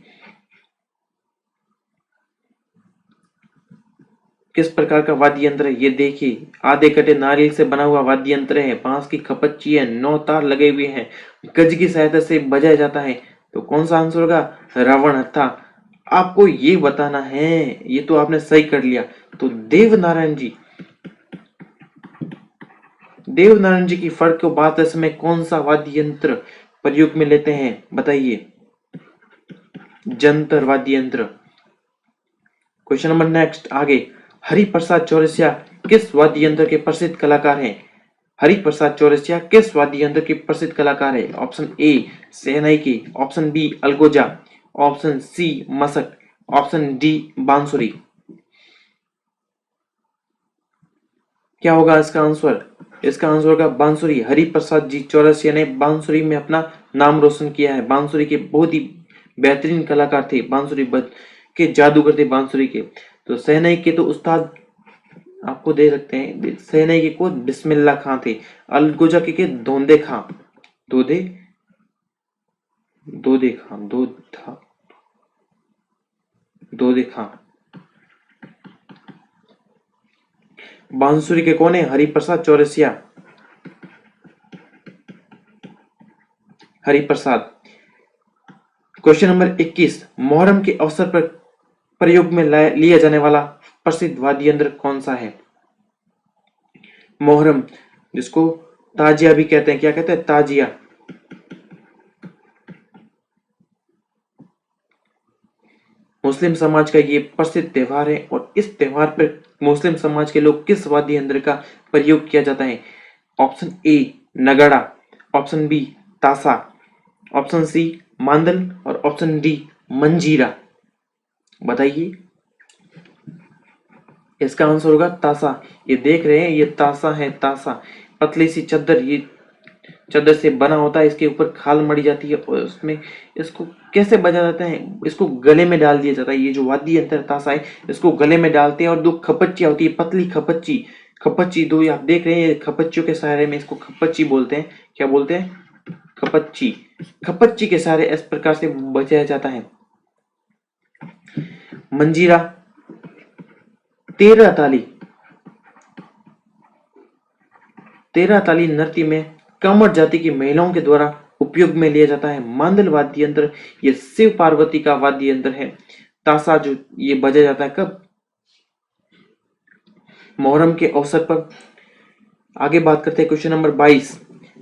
किस प्रकार का वाद्य यंत्र है? ये देखिए, आधे कटे नारियल से बना हुआ वाद्य यंत्र है, बांस की खपच्ची है, 9 तार लगे हुए हैं, गज की सहायता से बजाया जाता है। तो कौन सा आंसर होगा? रावण हत्था। आपको ये बताना है। ये तो आपने सही कर लिया। तो देवनारायण जी की फर्क को बात समय कौन सा वाद्य यंत्र प्रयोग में लेते हैं, बताइए। जंतर वाद्य यंत्र। क्वेश्चन नंबर नेक्स्ट आगे। हरिप्रसाद चौरसिया किस वाद्य यंत्र के प्रसिद्ध कलाकार हैं? हरिप्रसाद चौरसिया किस वाद्य यंत्र के प्रसिद्ध कलाकार है? Option A shehnai, option B अलगोजा, ऑप्शन सी मसक, ऑप्शन डी बांसुरी। क्या होगा इसका आंसर? इसका आंसर होगा बांसुरी। हरिप्रसाद जी चौरसिया ने बांसुरी में अपना नाम रोशन किया है। बांसुरी के बहुत ही बेहतरीन कलाकार थे, बांसुरी के जादूगर थे बांसुरी के। तो शहनाई के तो उस्ताद आपको दे सकते हैं। शहनाई के को बिस्मिल्लाह खां थे। अलगोजा के धोंदे खां, दोदे दोदे खां, दोदे खां। बांसुरी के कौन है? हरिप्रसाद चौरसिया। हरिप्रसाद। Question number 21। मोहर्रम के अवसर पर प्रयोग में लिया जाने वाला प्रसिद्ध वाद्य यंत्र कौन सा है? मोहर्रम, जिसको ताजिया भी कहते हैं। क्या कहते हैं? ताजिया। मुस्लिम समाज का ये प्रसिद्ध त्योहार है और इस त्योहार पर मुस्लिम समाज के लोग किस वाद्य यंत्र का प्रयोग किया जाता है? ऑप्शन ए नगाड़ा, ऑप्शन बी तासा, ऑप्शन सी मांदल और ऑप्शन डी मंजीरा। बताइए। इसका आंसर होगा तासा। ये देख रहे हैं, ये तासा है। तासा पतली सी चादर, ये चादर से बना होता है। इसके ऊपर खाल मड़ी जाती है और उसमें इसको कैसे बजा जाता है? इसको गले में डाल दिया जाता है। ये जो वाद्य यंत्र तासा है, इसको गले में डालते हैं और दो खपच्चियां होती है, पतली खपच्ची। खपच्ची दो आप देख रहे हैं, खपच्चियों के सहारे में इसको खपच्ची बोलते हैं। क्या बोलते हैं? खपच्ची। खपच्ची के सहारे इस प्रकार से बजाया जाता है। मंजीरा 13 ताली, 13 ताली नृत्य में कमर जाति की महिलाओं के द्वारा उपयोग में लिया जाता है। मांदल वाद्य यंत्र ये शिव पार्वती का वाद्य यंत्र है। तासा जो ये बजा जाता है कब? मोहर्रम के अवसर पर। आगे बात करते हैं क्वेश्चन नंबर 22।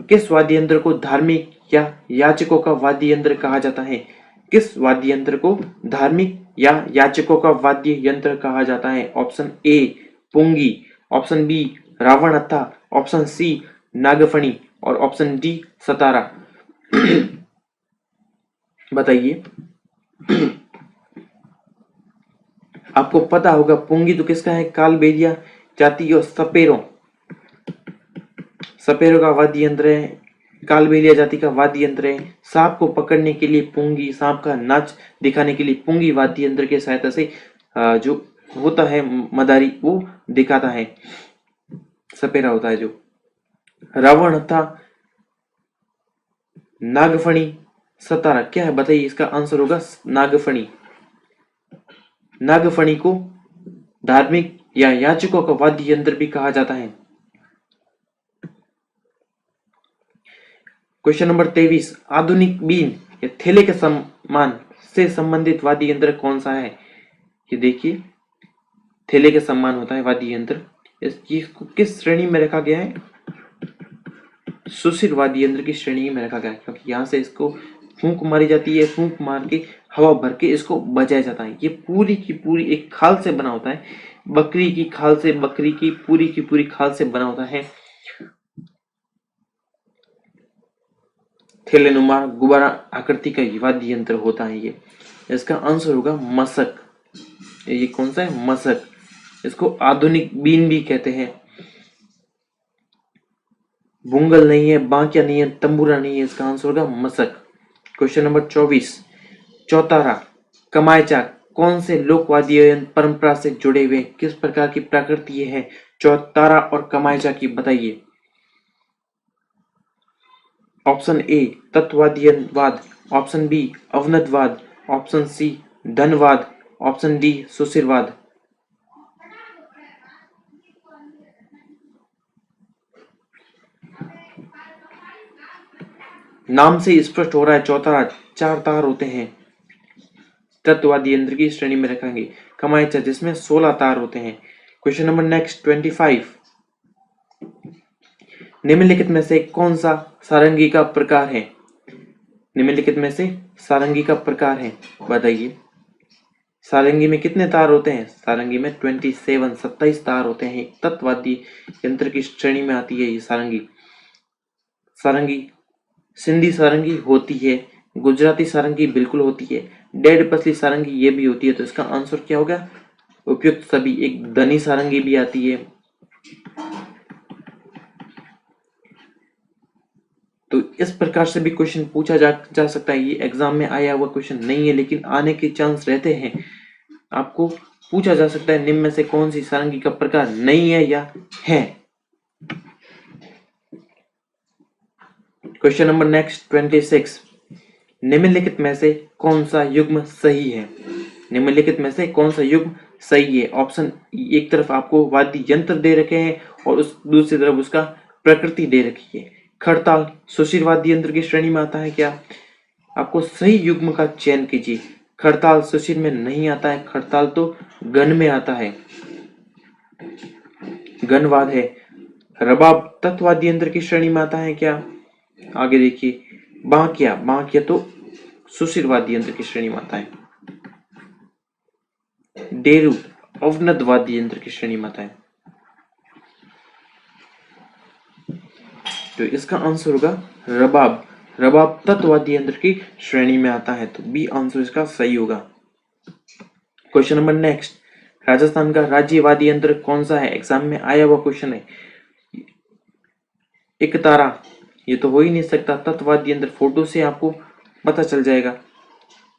किस वाद्य यंत्र को धार्मिक या याचकों का वाद्य यंत्र कहा जाता है? किस वाद्य यंत्र को धार्मिक या याचकों का वाद्य यंत्र कहा जाता है? ऑप्शन ए पुंगी, ऑप्शन बी रावण हत्था, ऑप्शन सी नागफणी और ऑप्शन डी सतारा। बताइए। आपको पता होगा पुंगी तो किसका है? कालबेलिया जाति और सपेरों का वाद्य यंत्र है। कालबेलिया जाति का वाद्य यंत्र है। सांप को पकड़ने के लिए पुंगी, सांप का नाच दिखाने के लिए पुंगी वाद्य यंत्र की सहायता से जो होता है मदारी वो दिखाता है। सपेरा होता है जो। रावण हत्था, नागफणी, सतारा क्या है? बताइए। इसका आंसर होगा नागफणी। नागफणी को धार्मिक या याचकों का वाद्य यंत्र भी कहा जाता है। Question number 23। आधुनिक बीन या थैले के सम्मान से संबंधित वाद्य यंत्र कौन सा है? ये देखिए, थैले के सम्मान होता है वाद्य यंत्र। इसको किस श्रेणी में रखा गया है? सुशिर वाद्य यंत्र की श्रेणी में रखा गया है, क्योंकि यहाँ से इसको फूंक मारी जाती है। फूंक मार के हवा भर के इसको बजाया जाता है। ये पूरी की पूरी एक खाल से बना होता है। बकरी की खाल से, बकरी की पूरी खाल से बना होता है। थैलेनुमा गुब्बारा आकृति का वाद्य यंत्र होता है ये। इसका आंसर होगा मसक। ये कौन सा है? मसक। इसको आधुनिक बीन भी कहते हैं। बुंगल नहीं है, बांकिया नहीं है, तंबूरा नहीं है। इसका आंसर होगा मसक। Question number 24। चौतारा, कमायचा कौन से लोक वाद्य यंत्र परंपरा से जुड़े हुए? किस प्रकार की प्रकृति है चौतारा और कमायचा की? बताइए। ऑप्शन ए तत्वाद्यवाद, ऑप्शन बी अवनतवाद, ऑप्शन सी धनवाद, ऑप्शन डी सुशिरवाद। नाम से स्पष्ट हो रहा है, चौतारा 4 तार होते हैं। तत्वादी यंत्र की श्रेणी में रखेंगे। कमायचा जिसमें 16 तार होते हैं। क्वेश्चन नंबर नेक्स्ट 25, निम्नलिखित में से कौन सा सारंगी का प्रकार है? निम्नलिखित में से सारंगी का प्रकार है, बताइए। सारंगी में कितने तार होते हैं? सारंगी में 27 तार होते हैं। तत्वादी यंत्र की श्रेणी में आती है ये सारंगी। सारंगी सिंधी सारंगी होती है, गुजराती सारंगी बिल्कुल होती है, डेढ़ पसली सारंगी ये भी होती है। तो इसका आंसर क्या होगा? उपयुक्त सभी। एक धनी सारंगी भी आती है। तो इस प्रकार से भी क्वेश्चन पूछा जा सकता है। ये एग्जाम में आया हुआ क्वेश्चन नहीं है, लेकिन आने के चांस रहते हैं। आपको पूछा जा सकता है निम्न में से कौन सी सारंगी का प्रकार नहीं है या है। क्वेश्चन नंबर नेक्स्ट 26, निम्नलिखित में से कौन सा युग्म सही है? निम्नलिखित में से कौन सा युग्म सही है? ऑप्शन, एक तरफ आपको वाद्य यंत्र दे रखे हैं और उस दूसरी तरफ उसका प्रकृति दे रखी है। खड़ताल सुशिर वाद्य यंत्र की श्रेणी में आता है क्या? आपको सही युग्म का चयन कीजिए। खड़ताल सुशिर में नहीं आता है, खड़ताल तो गण में आता है, गणवाद है। रबाब तत्वाद्य यंत्र की श्रेणी में आता है क्या? आगे देखिए, बांकिया, बांकिया तो सुशिर वाद्य यंत्र की श्रेणी में आता है। डेरू अवनद वाद्य यंत्र की श्रेणी में आता है। तो इसका आंसर होगा रबाब। रबाब तत्वाद्य यंत्र की श्रेणी में आता है, तो बी आंसर इसका सही होगा। क्वेश्चन नंबर नेक्स्ट, राजस्थान का राज्य वाद्य यंत्र कौन सा है? एग्जाम में आया हुआ क्वेश्चन है। एक तारा, ये तो हो ही नहीं सकता। तत्वाद्य यंत्र, फोटो से आपको पता चल जाएगा,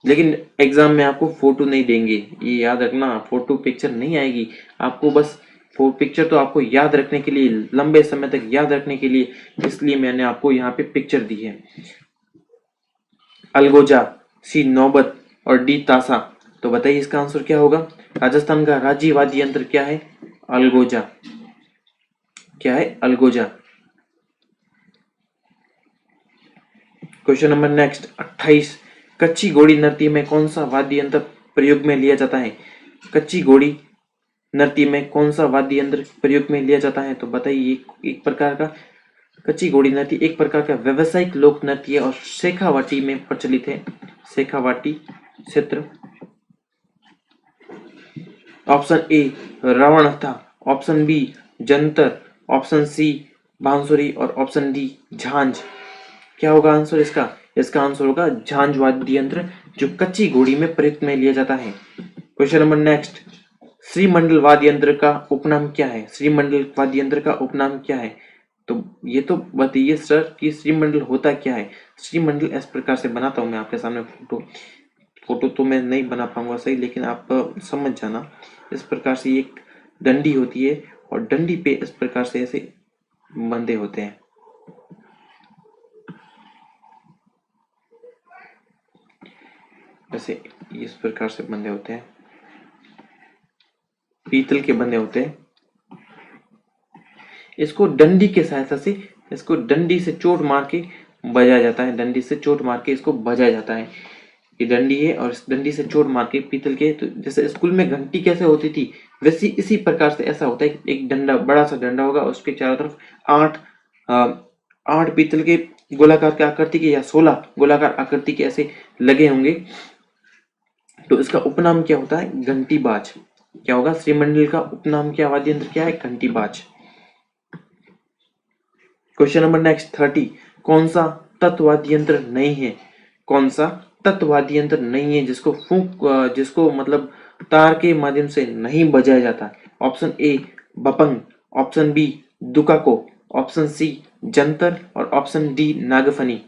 लेकिन एग्जाम में आपको फोटो नहीं देंगे, ये याद रखना। फोटो पिक्चर नहीं आएगी आपको, बस पिक्चर तो आपको याद रखने के लिए, लंबे समय तक याद रखने के लिए, इसलिए मैंने आपको यहाँ पे पिक्चर दी है। अलगोजा, सी नौबत और डी तासा। तो बताइए इसका आंसर क्या होगा? राजस्थान का राज्य वाद्य यंत्र क्या है? अलगोजा। क्या है? अलगोजा। क्वेश्चन नंबर नेक्स्ट 28, कच्ची घोड़ी नृत्य में कौन सा वाद्य यंत्र प्रयोग में लिया जाता है? कच्ची घोड़ी नृत्य में कौन सा वाद्य यंत्र प्रयोग में लिया जाता है? तो बताइए। एक प्रकार का कच्ची घोड़ी नृत्य एक प्रकार का व्यवसायिक लोक नृत्य और शेखावाटी में प्रचलित है। शेखावाटी क्षेत्र। ऑप्शन ए रावण था, ऑप्शन बी जंतर, ऑप्शन सी बांसुरी और ऑप्शन डी झांझ। क्या होगा आंसर इसका? इसका आंसर होगा झांझ वाद्य यंत्र, जो कच्ची घोड़ी में प्रयुक्त में लिया जाता है। क्वेश्चन नंबर नेक्स्ट, श्रीमंडल वाद्य यंत्र का उपनाम क्या है? श्रीमंडल वाद्य यंत्र का उपनाम क्या है? तो ये तो बताइए सर कि श्रीमंडल होता क्या है। श्रीमंडल इस प्रकार से बनाता हूं मैं आपके सामने। फोटो तो मैं नहीं बना पाऊंगा सही, लेकिन आप समझ जाना। इस प्रकार से एक डंडी होती है और डंडी पे इस प्रकार से ऐसे बंधे होते हैं। ऐसे इस प्रकार से बंधे होते हैं, पीतल के बंधे होते हैं। इसको डंडी के सहायता से, इसको डंडी से चोट मार के बजाया जाता है। डंडी से चोट मार के इसको बजाया जाता है। ये डंडी है और इस डंडी से चोट मार के पीतल के, तो जैसे स्कूल में घंटी कैसे होती थी, वैसे इसी प्रकार से ऐसा होता है। एक डंडा, बड़ा सा डंडा होगा, उसके चारों तरफ 8 पीतल के गोलाकार के आकृति के या 16 गोलाकार आकृति के ऐसे लगे होंगे। तो इसका उपनाम क्या होता है? घंटीबाज। क्या होगा? श्रीमंडल का उपनाम क्या, वाद्य यंत्र क्या है? घंटीबाज। क्वेश्चन नंबर नेक्स्ट 30, कौन सा तत्वाद्य यंत्र नहीं है? कौन सा तत्वाद्य यंत्र नहीं है जिसको जिसको मतलब तार के माध्यम से नहीं बजाया जाता? ऑप्शन ए बपंग, ऑप्शन बी दुकाको, ऑप्शन सी जंतर और ऑप्शन डी नागफनी।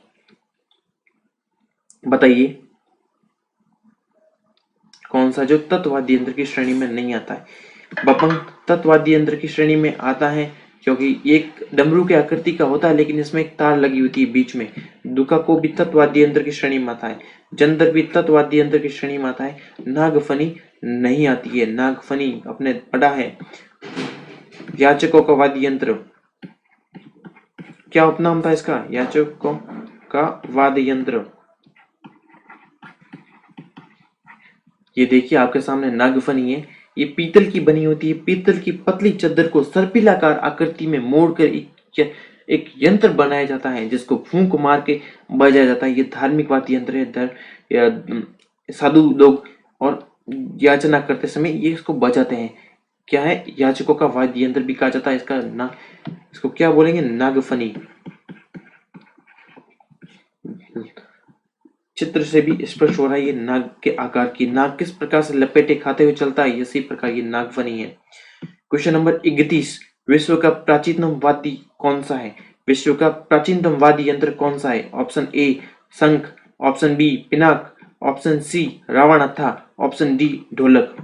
बताइए कौन सा जो तत्वाद्य यंत्र की श्रेणी में नहीं आता है? बपंग तत्वाद्य यंत्र की श्रेणी में आता है, क्योंकि एक डमरू के आकृति का होता है, लेकिन इसमें एक तार लगी होती है बीच में। दुका को भी तत्वाद्य यंत्र की श्रेणी में आता है। जंतर भी तत्वाद्य यंत्र की श्रेणी में आता है। नागफनी नहीं आती है। नागफनी अपने पड़ा है। याचकों का वाद्य यंत्र, क्या उपनाम था इसका? याचकों का वाद्य यंत्र। ये देखिए आपके सामने नागफनी है। ये पीतल की बनी होती है। पीतल की पतली चद्दर को सर्पिलाकार आकृति में मोड़कर एक यंत्र बनाया जाता है जिसको फूंक मार के बजाया जाता है। ये धार्मिक वाद्य यंत्र है। साधु लोग और याचना करते समय ये इसको बजाते हैं। क्या है? याचकों का वाद्य यंत्र भी कहा जाता है। इसको क्या बोलेंगे? नागफनी। चित्र से भी स्पष्ट हो रहा है ये नाग के आकार की। नाग किस प्रकार से लपेटे खाते हुए चलता है, इसी प्रकार ये नागफनी है। क्वेश्चन नंबर 31, विश्व का प्राचीनतम वाद्य कौन सा है? विश्व का प्राचीनतम वाद्य यंत्र कौन सा है? ऑप्शन ए शंख, ऑप्शन बी पिनाक, ऑप्शन सी रावणाथा, ऑप्शन डी ढोलक।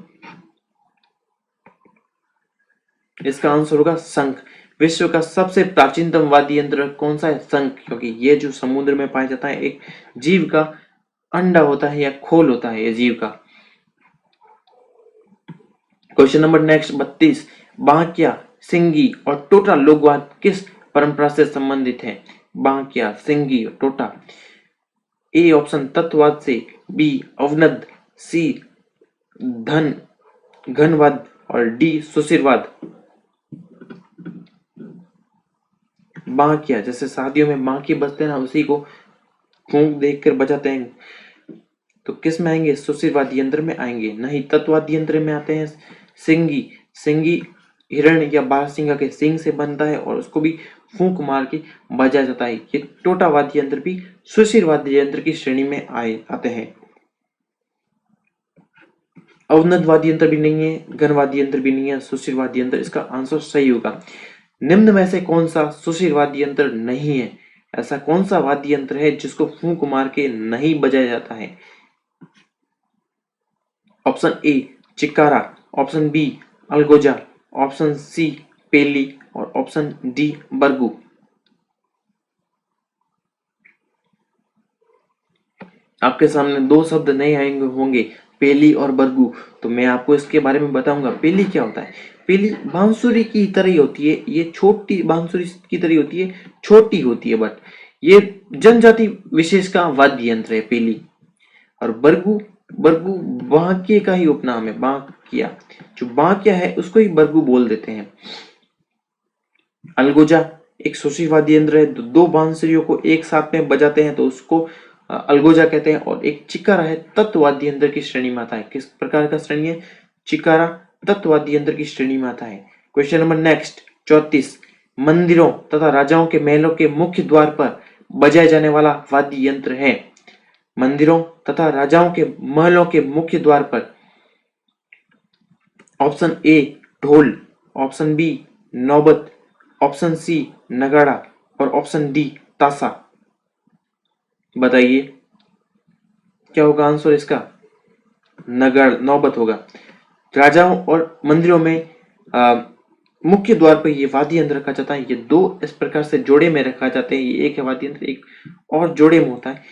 इसका आंसर होगा शंख। विश्व का सबसे प्राचीनतम वाद्य यंत्र कौन सा है? शंख, क्योंकि ये जो समुद्र में पाया जाता है, एक जीव का अंडा होता है या खोल होता है ये जीव का। क्वेश्चन नंबर नेक्स्ट 32, बांकिया, सिंगी और टोटा लोकवाद किस परंपरा से संबंधित है? बांकिया, सिंगी और टोटा। ए ऑप्शन तत्ववाद से, बी अवनद, सी धन घनवाद और डी सुशिरवाद। बांकिया, जैसे शादियों में बांकी बजते हैं ना, उसी को फूंक देखकर बजाते हैं। तो किस में आएंगे? सुशिरवाद यंत्र में आएंगे, नहीं तत्ववाद यंत्र में आते हैं। सिंगी, सिंगी हिरण या बारहसिंगा के सिंग से बनता है और उसको भी फूंक मार के बजाया जाता है। ये टोटा वाद्य यंत्र भी सुशिरवाद यंत्र की श्रेणी में आते हैं। अवनद वाद्य यंत्र भी नहीं है, घनवाद्य यंत्र भी नहीं है, सुशिरवाद यंत्र इसका आंसर सही होगा। निम्न में से कौन सा सुशिरवाद यंत्र नहीं है? ऐसा कौन सा वाद्य यंत्र है जिसको फूंक मार के नहीं बजाया जाता है? ऑप्शन ए चिक्कारा, ऑप्शन बी अलगोजा, ऑप्शन सी पेली और ऑप्शन डी बरगू। आपके सामने दो शब्द नए आएंगे होंगे, पेली और बरगू। तो मैं आपको इसके बारे में बताऊंगा। पेली क्या होता है? पेली बांसुरी की तरह ही होती है। ये छोटी बांसुरी की तरह होती है, छोटी होती है, बट ये जनजाति विशेष का वाद्य यंत्र है पेली। और बरगू, बरगू बांके का ही उपनाम है। बांकिया, जो बांकिया है उसको ही बरगू बोल देते हैं। अलगोजा एक सुशिवाद्य यंत्र है। दो बांसुरियों को एक साथ में बजाते हैं तो उसको अलगोजा कहते हैं। और एक चिकारा है, तत्ववाद्य यंत्र की श्रेणी में आता है। किस प्रकार का श्रेणी है? चिकारा तत्ववाद्य यंत्र की श्रेणी में आता है। क्वेश्चन नंबर नेक्स्ट 34, मंदिरों तथा राजाओं के महलों के मुख्य द्वार पर बजाए जाने वाला वाद्य यंत्र है। मंदिरों तथा राजाओं के महलों के मुख्य द्वार पर ऑप्शन ए ढोल, ऑप्शन बी नौबत, ऑप्शन सी नगाड़ा और ऑप्शन डी ताशा। बताइए क्या होगा आंसर इसका? नौबत होगा। राजाओं और मंदिरों में मुख्य द्वार पर ये वाद्य यंत्र रखा जाता है। ये दो इस प्रकार से जोड़े में रखा जाते हैं। ये एक है वाद्य यंत्र, एक और जोड़े में होता है।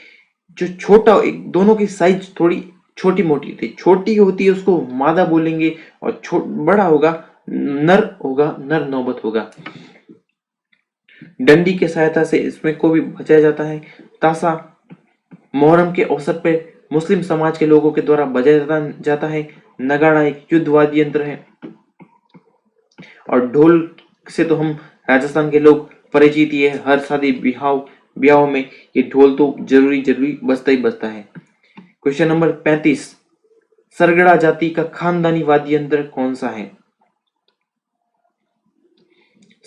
जो छोटा, एक दोनों की साइज थोड़ी छोटी मोटी होती है। छोटी होती है उसको मादा बोलेंगे और बड़ा होगा नर नौबत होगा। डंडी के सहायता से इसमें को भी बजाया जाता है। ताशा मोहर्रम के अवसर पर मुस्लिम समाज के लोगों के द्वारा बजाया जाता है। नगाड़ा एक युद्ध वाद्य यंत्र है। और ढोल से तो हम राजस्थान के लोग परिचित ही है। हर शादी ब्याहों में ये ढोल तो जरूरी बजता ही बजता है। क्वेश्चन नंबर 35, सरगड़ा जाति का खानदानी वाद्य यंत्र कौन सा है?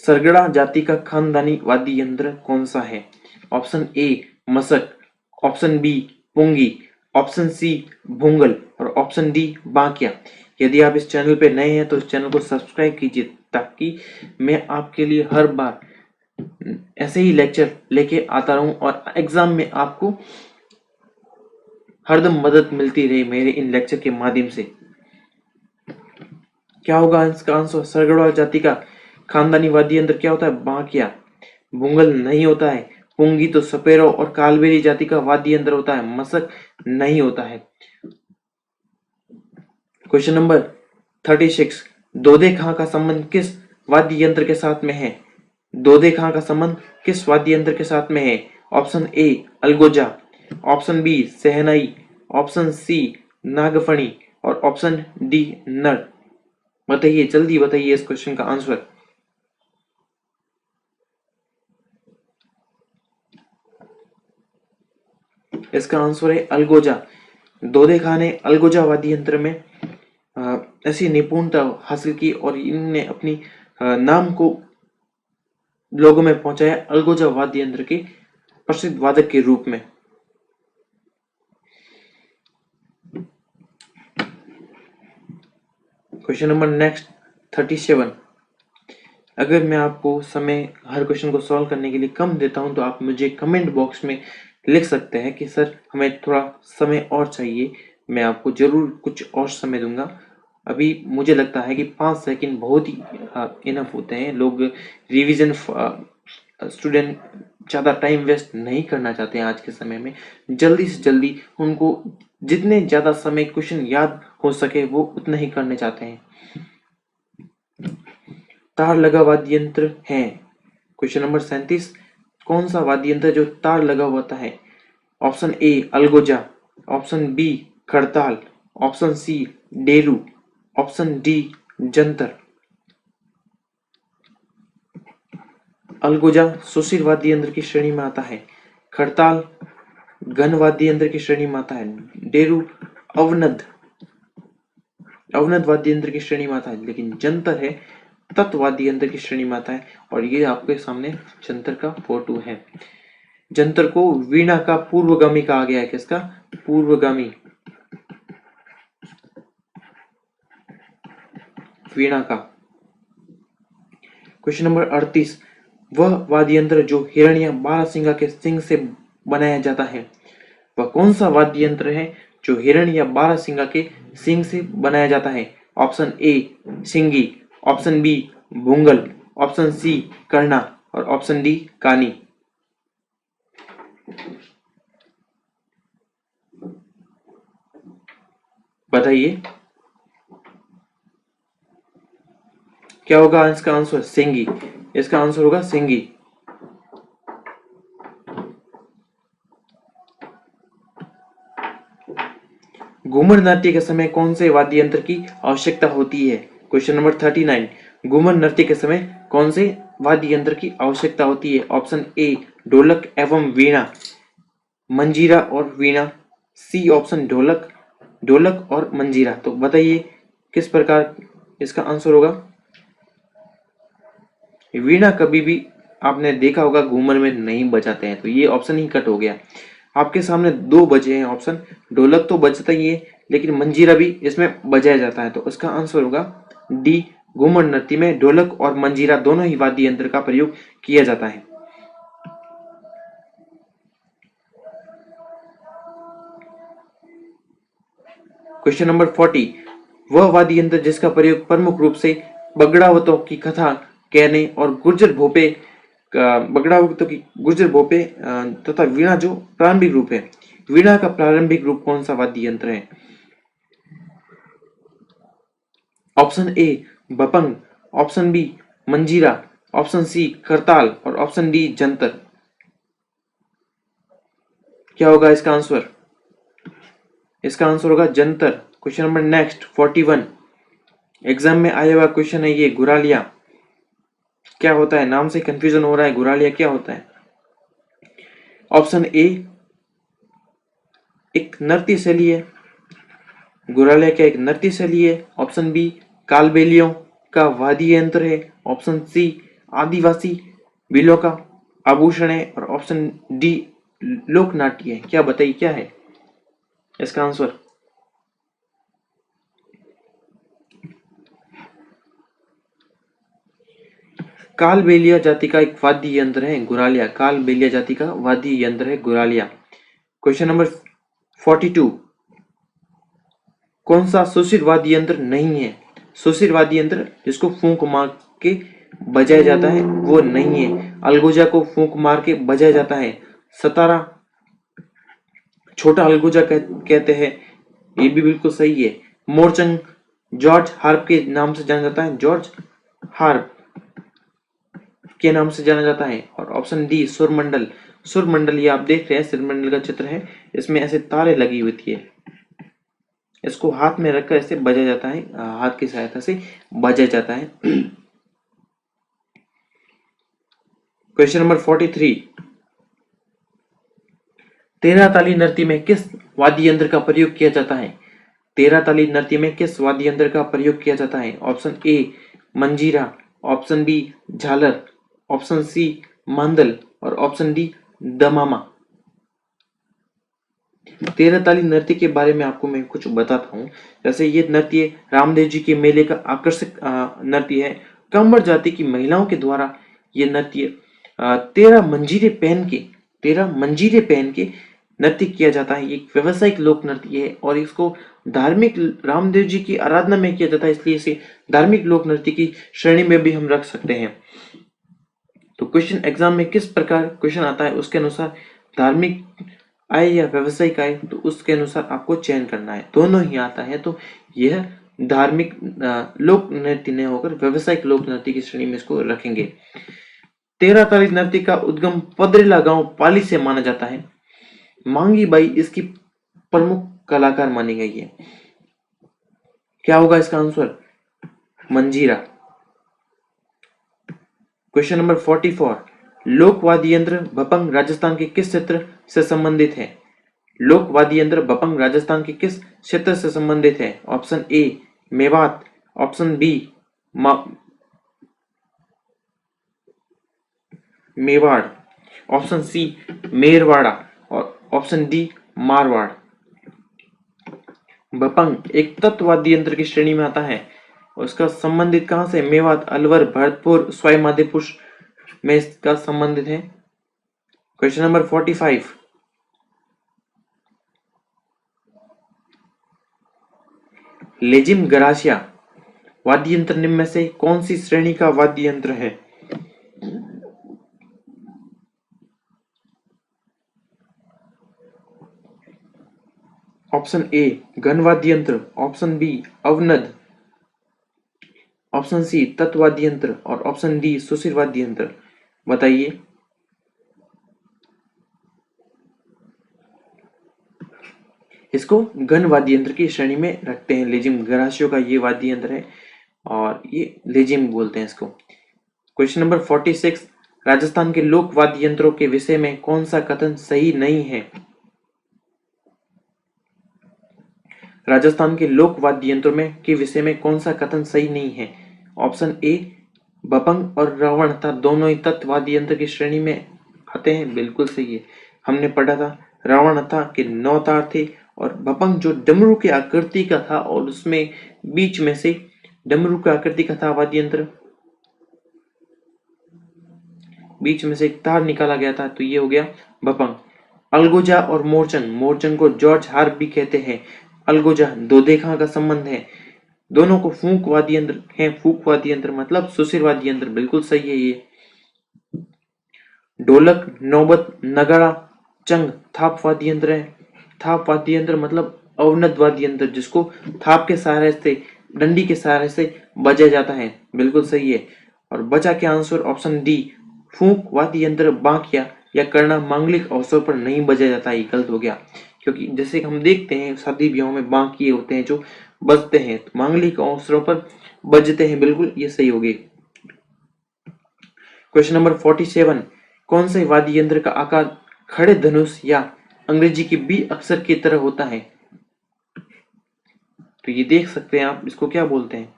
सरगड़ा जाति का खानदानी वाद्य यंत्र कौन सा है? ऑप्शन ए मसक, ऑप्शन बी पुंगी, ऑप्शन सी भूंगल और ऑप्शन डी बांकिया। यदि आप इस चैनल पे नए हैं तो इस चैनल को सब्सक्राइब कीजिए ताकि मैं आपके लिए हर बार ऐसे ही लेक्चर लेके आता रहूं और एग्जाम में आपको हरदम मदद मिलती रहे मेरे इन लेक्चर के माध्यम से। क्या होगा इसका आंसर? सरगड़ा जाति का खानदानी वाद्य यंत्र क्या होता है? बांकिया। भूंगल नहीं होता है। पुंगी तो सपेरो और कालबेरी जाति का वाद्य यंत्र होता है। मसक नहीं होता है। क्वेश्चन नंबर 36, दोदे खां का संबंध किस वाद्य यंत्र के साथ में है? दोदे खां का संबंध किस वाद्य यंत्र के साथ में है? ऑप्शन ए अलगोजा, ऑप्शन बी सहनाई, ऑप्शन सी नागफणी और ऑप्शन डी नर। बताइए, जल्दी बताइए इस क्वेश्चन का आंसर। इसका आंसर है अलगोजा। दोदे खान ने अलगोजा वाद्य यंत्र में ऐसी निपुणता हासिल की और इनने अपनी नाम को लोगों में पहुंचाया अलगोजा वाद्य यंत्र के प्रसिद्ध वादक के रूप में। Question number next 37। अगर मैं आपको समय हर क्वेश्चन को सॉल्व करने के लिए कम देता हूं तो आप मुझे कमेंट बॉक्स में लिख सकते हैं कि सर हमें थोड़ा समय और चाहिए, मैं आपको जरूर कुछ और समय दूंगा। अभी मुझे लगता है कि 5 सेकंड बहुत ही इनफ होते हैं। लोग रिवीजन स्टूडेंट ज़्यादा टाइम वेस्ट नहीं करना चाहते हैं आज के समय में। जल्दी से जल्दी उनको जितने ज़्यादा समय क्वेश्चन याद हो सके वो उतना ही करने चाहते हैं। तार लगा वाद्य यंत्र है। Question number 37। कौन सा वाद्य यंत्र जो तार लगा होता है? ऑप्शन ए अलगोजा, ऑप्शन बी खड़ताल, ऑप्शन सी डेरू, ऑप्शन डी जंतर। अलगोजा सुशील वाद्य यंत्र की श्रेणी में आता है, खड़ताल घन वाद्य यंत्र की श्रेणी में आता है, डेरू अवनद वाद्य यंत्र की श्रेणी में आता है, लेकिन जंतर है तत्व वाद्य यंत्र की श्रेणी में आता है। और ये आपके सामने जंतर का फोटो है। जंतर को वीणा का पूर्वगामी कहा गया है। किसका? पूर्वगामी, वीणा का। Question number 38। वह वाद्य यंत्र जो हिरण्य बारहसिंगा के सिंग से बनाया जाता है, वह कौन सा वाद्य यंत्र है जो हिरण या बारहसिंगा के सींग से बनाया जाता है? ऑप्शन ए सिंगी, ऑप्शन बी भूंगल, ऑप्शन सी करना और ऑप्शन डी कानी। बताइए क्या होगा इसका आंसर? सिंगी। इसका आंसर होगा सिंगी। घूमर नृत्य के समय कौन से वाद्य यंत्र की आवश्यकता होती है? Question number 39। घूमर नृत्य के समय कौन से वाद्य यंत्र की आवश्यकता होती है? ऑप्शन ए ढोलक एवं वीणा, मंजीरा और वीणा, सी ऑप्शन ढोलक और मंजीरा। तो बताइए किस प्रकार इसका आंसर होगा? वीणा कभी भी आपने देखा होगा घूमर में नहीं बजाते हैं, तो ये ऑप्शन ही कट हो गया। आपके सामने दो बचे हैं ऑप्शन, ढोलक तो बजता ही है लेकिन मंजीरा भी इसमें बजाया जाता है, तो इसका आंसर होगा डी। घूमर नृत्य में ढोलक और मंजीरा दोनों ही वाद्य यंत्र का प्रयोग किया जाता है। Question number 40। वह वाद्य यंत्र जिसका प्रयोग प्रमुख रूप से बगड़ावतों की कथा कहने और गुर्जर भोपे तथा वीणा जो प्रारंभिक रूप है। वीणा का प्रारंभिक रूप कौन सा वाद्य यंत्र है? ऑप्शन ए बपंग, ऑप्शन बी मंजीरा, ऑप्शन सी करताल और ऑप्शन डी जंतर। क्या होगा इसका आंसर? इसका आंसर होगा Jantar. Question number next 41। Exam में आया हुआ क्वेश्चन है ये, गुरालिया क्या होता है? नाम से कंफ्यूजन हो रहा है, गुरालिया क्या होता है? ऑप्शन ए एक नृत्य शैली है, गुरालिया क्या एक नृत्य शैली है। ऑप्शन बी कालबेलियों का वाद्य यंत्र है। ऑप्शन सी आदिवासी बिलों का आभूषण है और ऑप्शन डी लोक नाट्य है। क्या बताइए क्या है इसका आंसर? कालबेलिया जाति का एक वाद्य यंत्र है गुरालिया। कालबेलिया जाति का वाद्य यंत्र है गुरालिया। Question number 42। कौन सा सुशिर वाद्य यंत्र नहीं है? सुशिर वाद्य यंत्र जिसको फूंक मार के बजाया जाता है वो नहीं है। अलगोजा को फूंक मार के बजाया जाता है। सतारा छोटा अलगोजा कहते हैं, ये भी बिल्कुल सही है। मोरचंग जॉर्ज हार्प के नाम से जाना जाता है, जॉर्ज हार्प के नाम से जाना जाता है। और ऑप्शन डी सुरमंडल। सुरमंडल ये आप देख रहे हैं, सुरमंडल का चित्र है, इसमें ऐसे तारे लगी हुई है। इसको हाथ में रखकर ऐसे बजा जाता है, हाथ की सहायता से बजा जाता है। क्वेश्चन नंबर 43, तेरह ताली नृत्य में किस वाद्य यंत्र का प्रयोग किया जाता है? तेरह ताली नृत्य में किस वाद्य यंत्र का प्रयोग किया जाता है? ऑप्शन ए मंजीरा, ऑप्शन बी झालर, ऑप्शन सी मांदल और ऑप्शन डी दमामा। तेरह ताली नृत्य के बारे में आपको मैं कुछ बताता हूँ। जैसे ये नृत्य रामदेव जी के मेले का आकर्षक नृत्य है। कम्बर जाति की महिलाओं के द्वारा ये नृत्य तेरह मंजीरे पहन के नृत्य किया जाता है। एक व्यवसायिक लोक नृत्य है और इसको धार्मिक रामदेव जी की आराधना में किया जाता है, इसलिए इसे धार्मिक लोक नृत्य की श्रेणी में भी हम रख सकते हैं। तो क्वेश्चन एग्जाम में किस प्रकार क्वेश्चन आता है उसके अनुसार धार्मिक आए या व्यवसायिक आए तो उसके अनुसार आपको चयन करना है। दोनों ही आता है तो यह धार्मिक लोक नृत्य नहीं होकर व्यवसायिक लोक नृत्य की श्रेणी में इसको रखेंगे। तेरह ताली नृत्य का उद्गम पदरेला गांव पाली से माना जाता है। मांगी बाई इसकी प्रमुख कलाकार मानी गई है। क्या होगा इसका आंसर? मंजीरा। क्वेश्चन नंबर 44, लोक वाद्य यंत्र भपंग राजस्थान के किस क्षेत्र से संबंधित है? लोक वाद्य यंत्र भपंग राजस्थान के किस क्षेत्र से संबंधित है? Option A Mewat, option B Mewar, option C Merwara और ऑप्शन डी मारवाड़। भपंग एक तत्वाद्य यंत्र की श्रेणी में आता है। उसका संबंधित कहां से? मेवात, अलवर, भरतपुर, सवाई माधोपुर में इसका संबंधित है। क्वेश्चन नंबर 45, लेजिम गरासिया वाद्य यंत्र निम्न में से कौन सी श्रेणी का वाद्य यंत्र है? ऑप्शन ए घन वाद्य यंत्र, ऑप्शन बी अवनद, ऑप्शन सी तत्वाद्य यंत्र और ऑप्शन डी सुशिर वाद्य यंत्र। बताइए। इसको घन वाद्य यंत्र की श्रेणी में रखते हैं। लेजिम गरासियो का ये वाद्य यंत्र है और ये लेजिम बोलते हैं इसको। क्वेश्चन नंबर 46, राजस्थान के लोक वाद्य यंत्रों के विषय में कौन सा कथन सही नहीं है? राजस्थान के लोक वाद्य यंत्रों में के विषय में कौन सा कथन सही नहीं है? ऑप्शन ए भपंग और रावण था दोनों ही तत्व वाद्य यंत्र की श्रेणी में आते हैं। बिल्कुल सही है। हमने पढ़ा था रावण था कि 9 तार थे और भपंग जो डमरू के आकृति का था और उसमें बीच में से डमरू का आकृति का था वाद्य यंत्र, बीच में से एक तार निकाला गया था तो ये हो गया भपंग। अलगोजा और मोरचंग, मोरचंग को जॉर्ज हार्प भी कहते हैं। अलगोजा दो देखा का संबंध है। दोनों को फूंक वाद्य यंत्र है। फूंक वाद्य यंत्र मतलब सुशिर वाद्य यंत्र। बिल्कुल सही है ये। ढोलक, नौबत, नगाड़ा, चंग थाप वाद्य यंत्र है। थाप वाद्य यंत्र मतलब अवनद वाद्य यंत्र जिसको थाप के सहारे से, डंडी के सहारे से बजाया जाता है। बिल्कुल सही है। और बचा के आंसर ऑप्शन डी फूंक वाद्य यंत्र बांकिया या करना मांगलिक अवसर पर नहीं बजाया जाता। ये गलत हो गया क्योंकि जैसे हम देखते हैं शादी ब्याहों में बांकिए होते हैं जो बजते हैं तो मांगलिक अवसरों पर बजते हैं। बिल्कुल ये सही होगी। क्वेश्चन नंबर 47, कौन से वाद्य यंत्र का आकार खड़े धनुष या अंग्रेजी की बी अक्षर की तरह होता है? तो ये देख सकते हैं आप, इसको क्या बोलते हैं?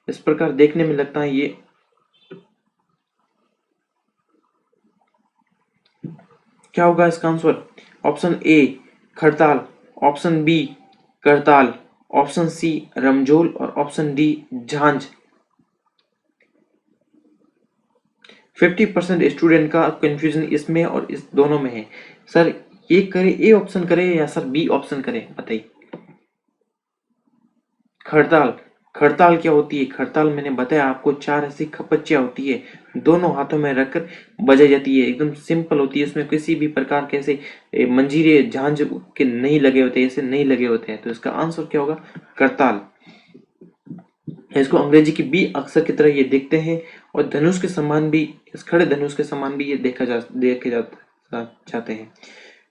इस प्रकार देखने में लगता है ये क्या होगा इसका आंसर? ऑप्शन ए खड़ताल, ऑप्शन बी करताल, ऑप्शन सी रमझोल और ऑप्शन डी झांझ। 50% स्टूडेंट का कंफ्यूजन इसमें और इस दोनों में है। सर ये करे, ए ऑप्शन करे या सर बी ऑप्शन करे? बताइए। खड़ताल, खड़ताल क्या होती है? खड़ताल मैंने बताया आपको, चार ऐसी खपच्चियां होती है दोनों हाथों में रखकर बजाई जाती है। एकदम सिंपल होती है, इसमें किसी भी प्रकार के ऐसे मंजीरे झांझ के नहीं लगे होते, ऐसे नहीं लगे होते हैं। तो इसका आंसर क्या होगा? करताल। इसको अंग्रेजी की बी अक्षर की तरह ये दिखते हैं और धनुष के समान भी, इस खड़े धनुष के समान भी ये देखे जाते हैं।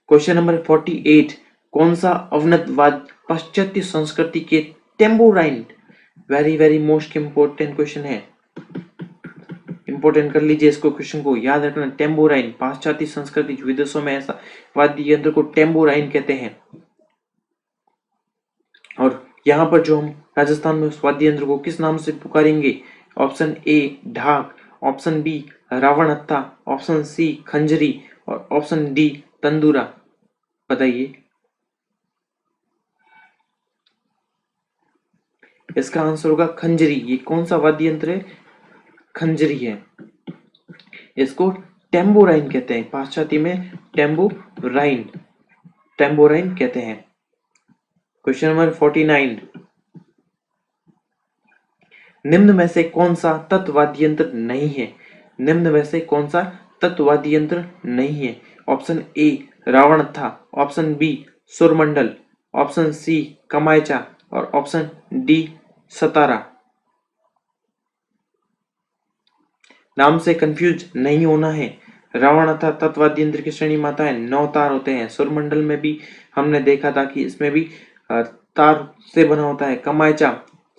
क्वेश्चन नंबर 48, कौन सा अवनतवाद पाश्चात्य संस्कृति के टेम्पोराइन, very very most important question है, इंपोर्टेंट कर लीजिए इसको, क्वेश्चन को याद रखना। टेम्पोराइन, पाश्चात्य संस्कृति, विदेशों में ऐसा वाद्य यंत्र को टेम्पोराइन कहते हैं। और यहाँ पर जो हम राजस्थान में उस वाद्य यंत्र को किस नाम से पुकारेंगे? ऑप्शन ए ढाक, ऑप्शन बी रावण हत्था, ऑप्शन सी खंजरी और ऑप्शन डी तंदूरा। बताइए। इसका आंसर होगा खंजरी। ये कौन सा वाद्य यंत्र है? खंजरी है। इसको टेम्पोराइन कहते हैं, पाश्चात्य में टेम्पोराइन, टेम्पोराइन कहते हैं। क्वेश्चन नंबर 49, निम्न में से कौन सा तत्वाद्य यंत्र नहीं है? निम्न में से कौन सा तत्वाद्य यंत्र नहीं है? ऑप्शन ए रावण था, ऑप्शन बी सुरमंडल, ऑप्शन सी कमायचा और ऑप्शन डी सतारा। नाम से कंफ्यूज नहीं होना है। रावण था तत्वाद्य यंत्र की श्रेणी में आता है, 9 तार होते हैं। सुरमंडल में भी हमने देखा था कि इसमें भी तार से बना होता है। कमायचा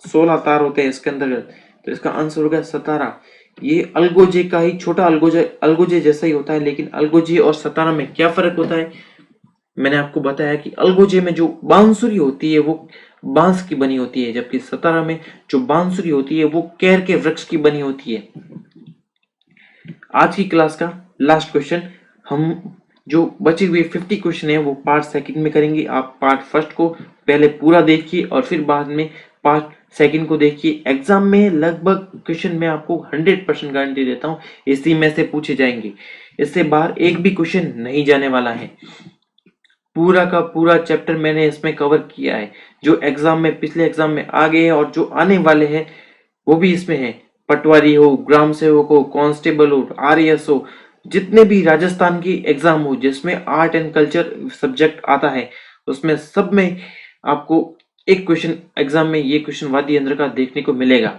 16 तार होते हैं इसके अंतर्गत, तो इसका आंसर होगा सतारा। ये अलगोजे का ही छोटा अलगोजे जैसा ही होता है, लेकिन अलगोजे और सतारा में क्या फर्क होता है? मैंने आपको बताया कि अलगोजे में जो बांसुरी होती है वो बांस की बनी होती है, जबकि सतारा में जो बांसुरी होती है वो केर के वृक्ष की बनी होती है। आज की क्लास का लास्ट क्वेश्चन, हम जो बचे हुए 50 क्वेश्चन है वो पार्ट सेकंड में करेंगे। आप पार्ट फर्स्ट को पहले पूरा देखिए और फिर बाद में पार्ट सेकंड को देखिए। एग्जाम में लगभग क्वेश्चन मैं आपको 100% गारंटी देता हूँ इसी में से पूछे जाएंगे। इससे बाहर एक भी क्वेश्चन नहीं जाने वाला है। पूरा का पूरा चैप्टर मैंने इसमें कवर किया है, जो एग्जाम में पिछले एग्जाम में आ गए हैं और जो आने वाले हैं वो भी इसमें है। पटवारी हो, ग्राम सेवक हो, कांस्टेबल हो, आरएएस हो, जितने भी राजस्थान की एग्जाम हो जिसमें आर्ट एंड कल्चर सब्जेक्ट आता है, उसमें सब में आपको एक क्वेश्चन एग्जाम में ये क्वेश्चन वाद्य यंत्र का देखने को मिलेगा।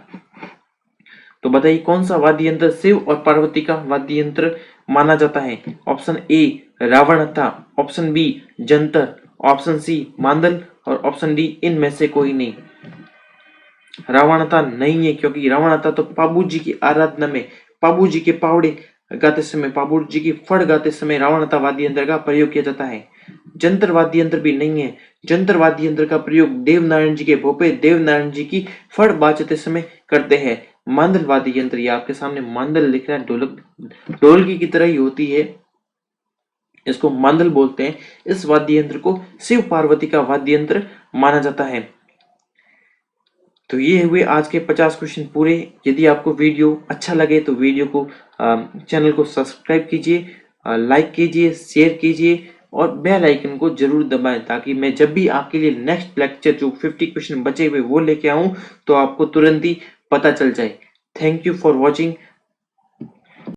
तो बताइए कौन सा वाद्य यंत्र शिव और पार्वती का वाद्य यंत्र माना जाता है? ऑप्शन ए रावण हत्था, ऑप्शन बी जंतर, ऑप्शन सी मांदल और ऑप्शन डी इनमें से कोई नहीं। रावणता नहीं है, क्योंकि रावणता तो पाबू जी की आराधना में, पाबू जी के पावड़े गाते समय, पाबू जी की फड़ गाते समय रावणता वाद्य यंत्र का प्रयोग किया जाता है। जंतर वाद्य यंत्र भी नहीं है। जंतर वाद्य यंत्र का प्रयोग देवनारायण जी के भोपे देवनारायण जी की फड़ बाजते समय करते हैं। मांदल वाद्य यंत्र, ये आपके सामने मांदल लिख रहा है, ढोलकी की तरह ही होती है, इसको मांदल बोलते हैं। इस वाद्य यंत्र को शिव पार्वती का वाद्य यंत्र माना जाता है। तो ये हुए आज के 50 क्वेश्चन पूरे। यदि आपको वीडियो अच्छा लगे तो वीडियो को चैनल को सब्सक्राइब कीजिए, लाइक कीजिए, शेयर कीजिए और बेल आइकन को जरूर दबाएं, ताकि मैं जब भी आपके लिए नेक्स्ट लेक्चर जो 50 क्वेश्चन बचे हुए वो लेके आऊं तो आपको तुरंत ही पता चल जाए। Thank you for watching.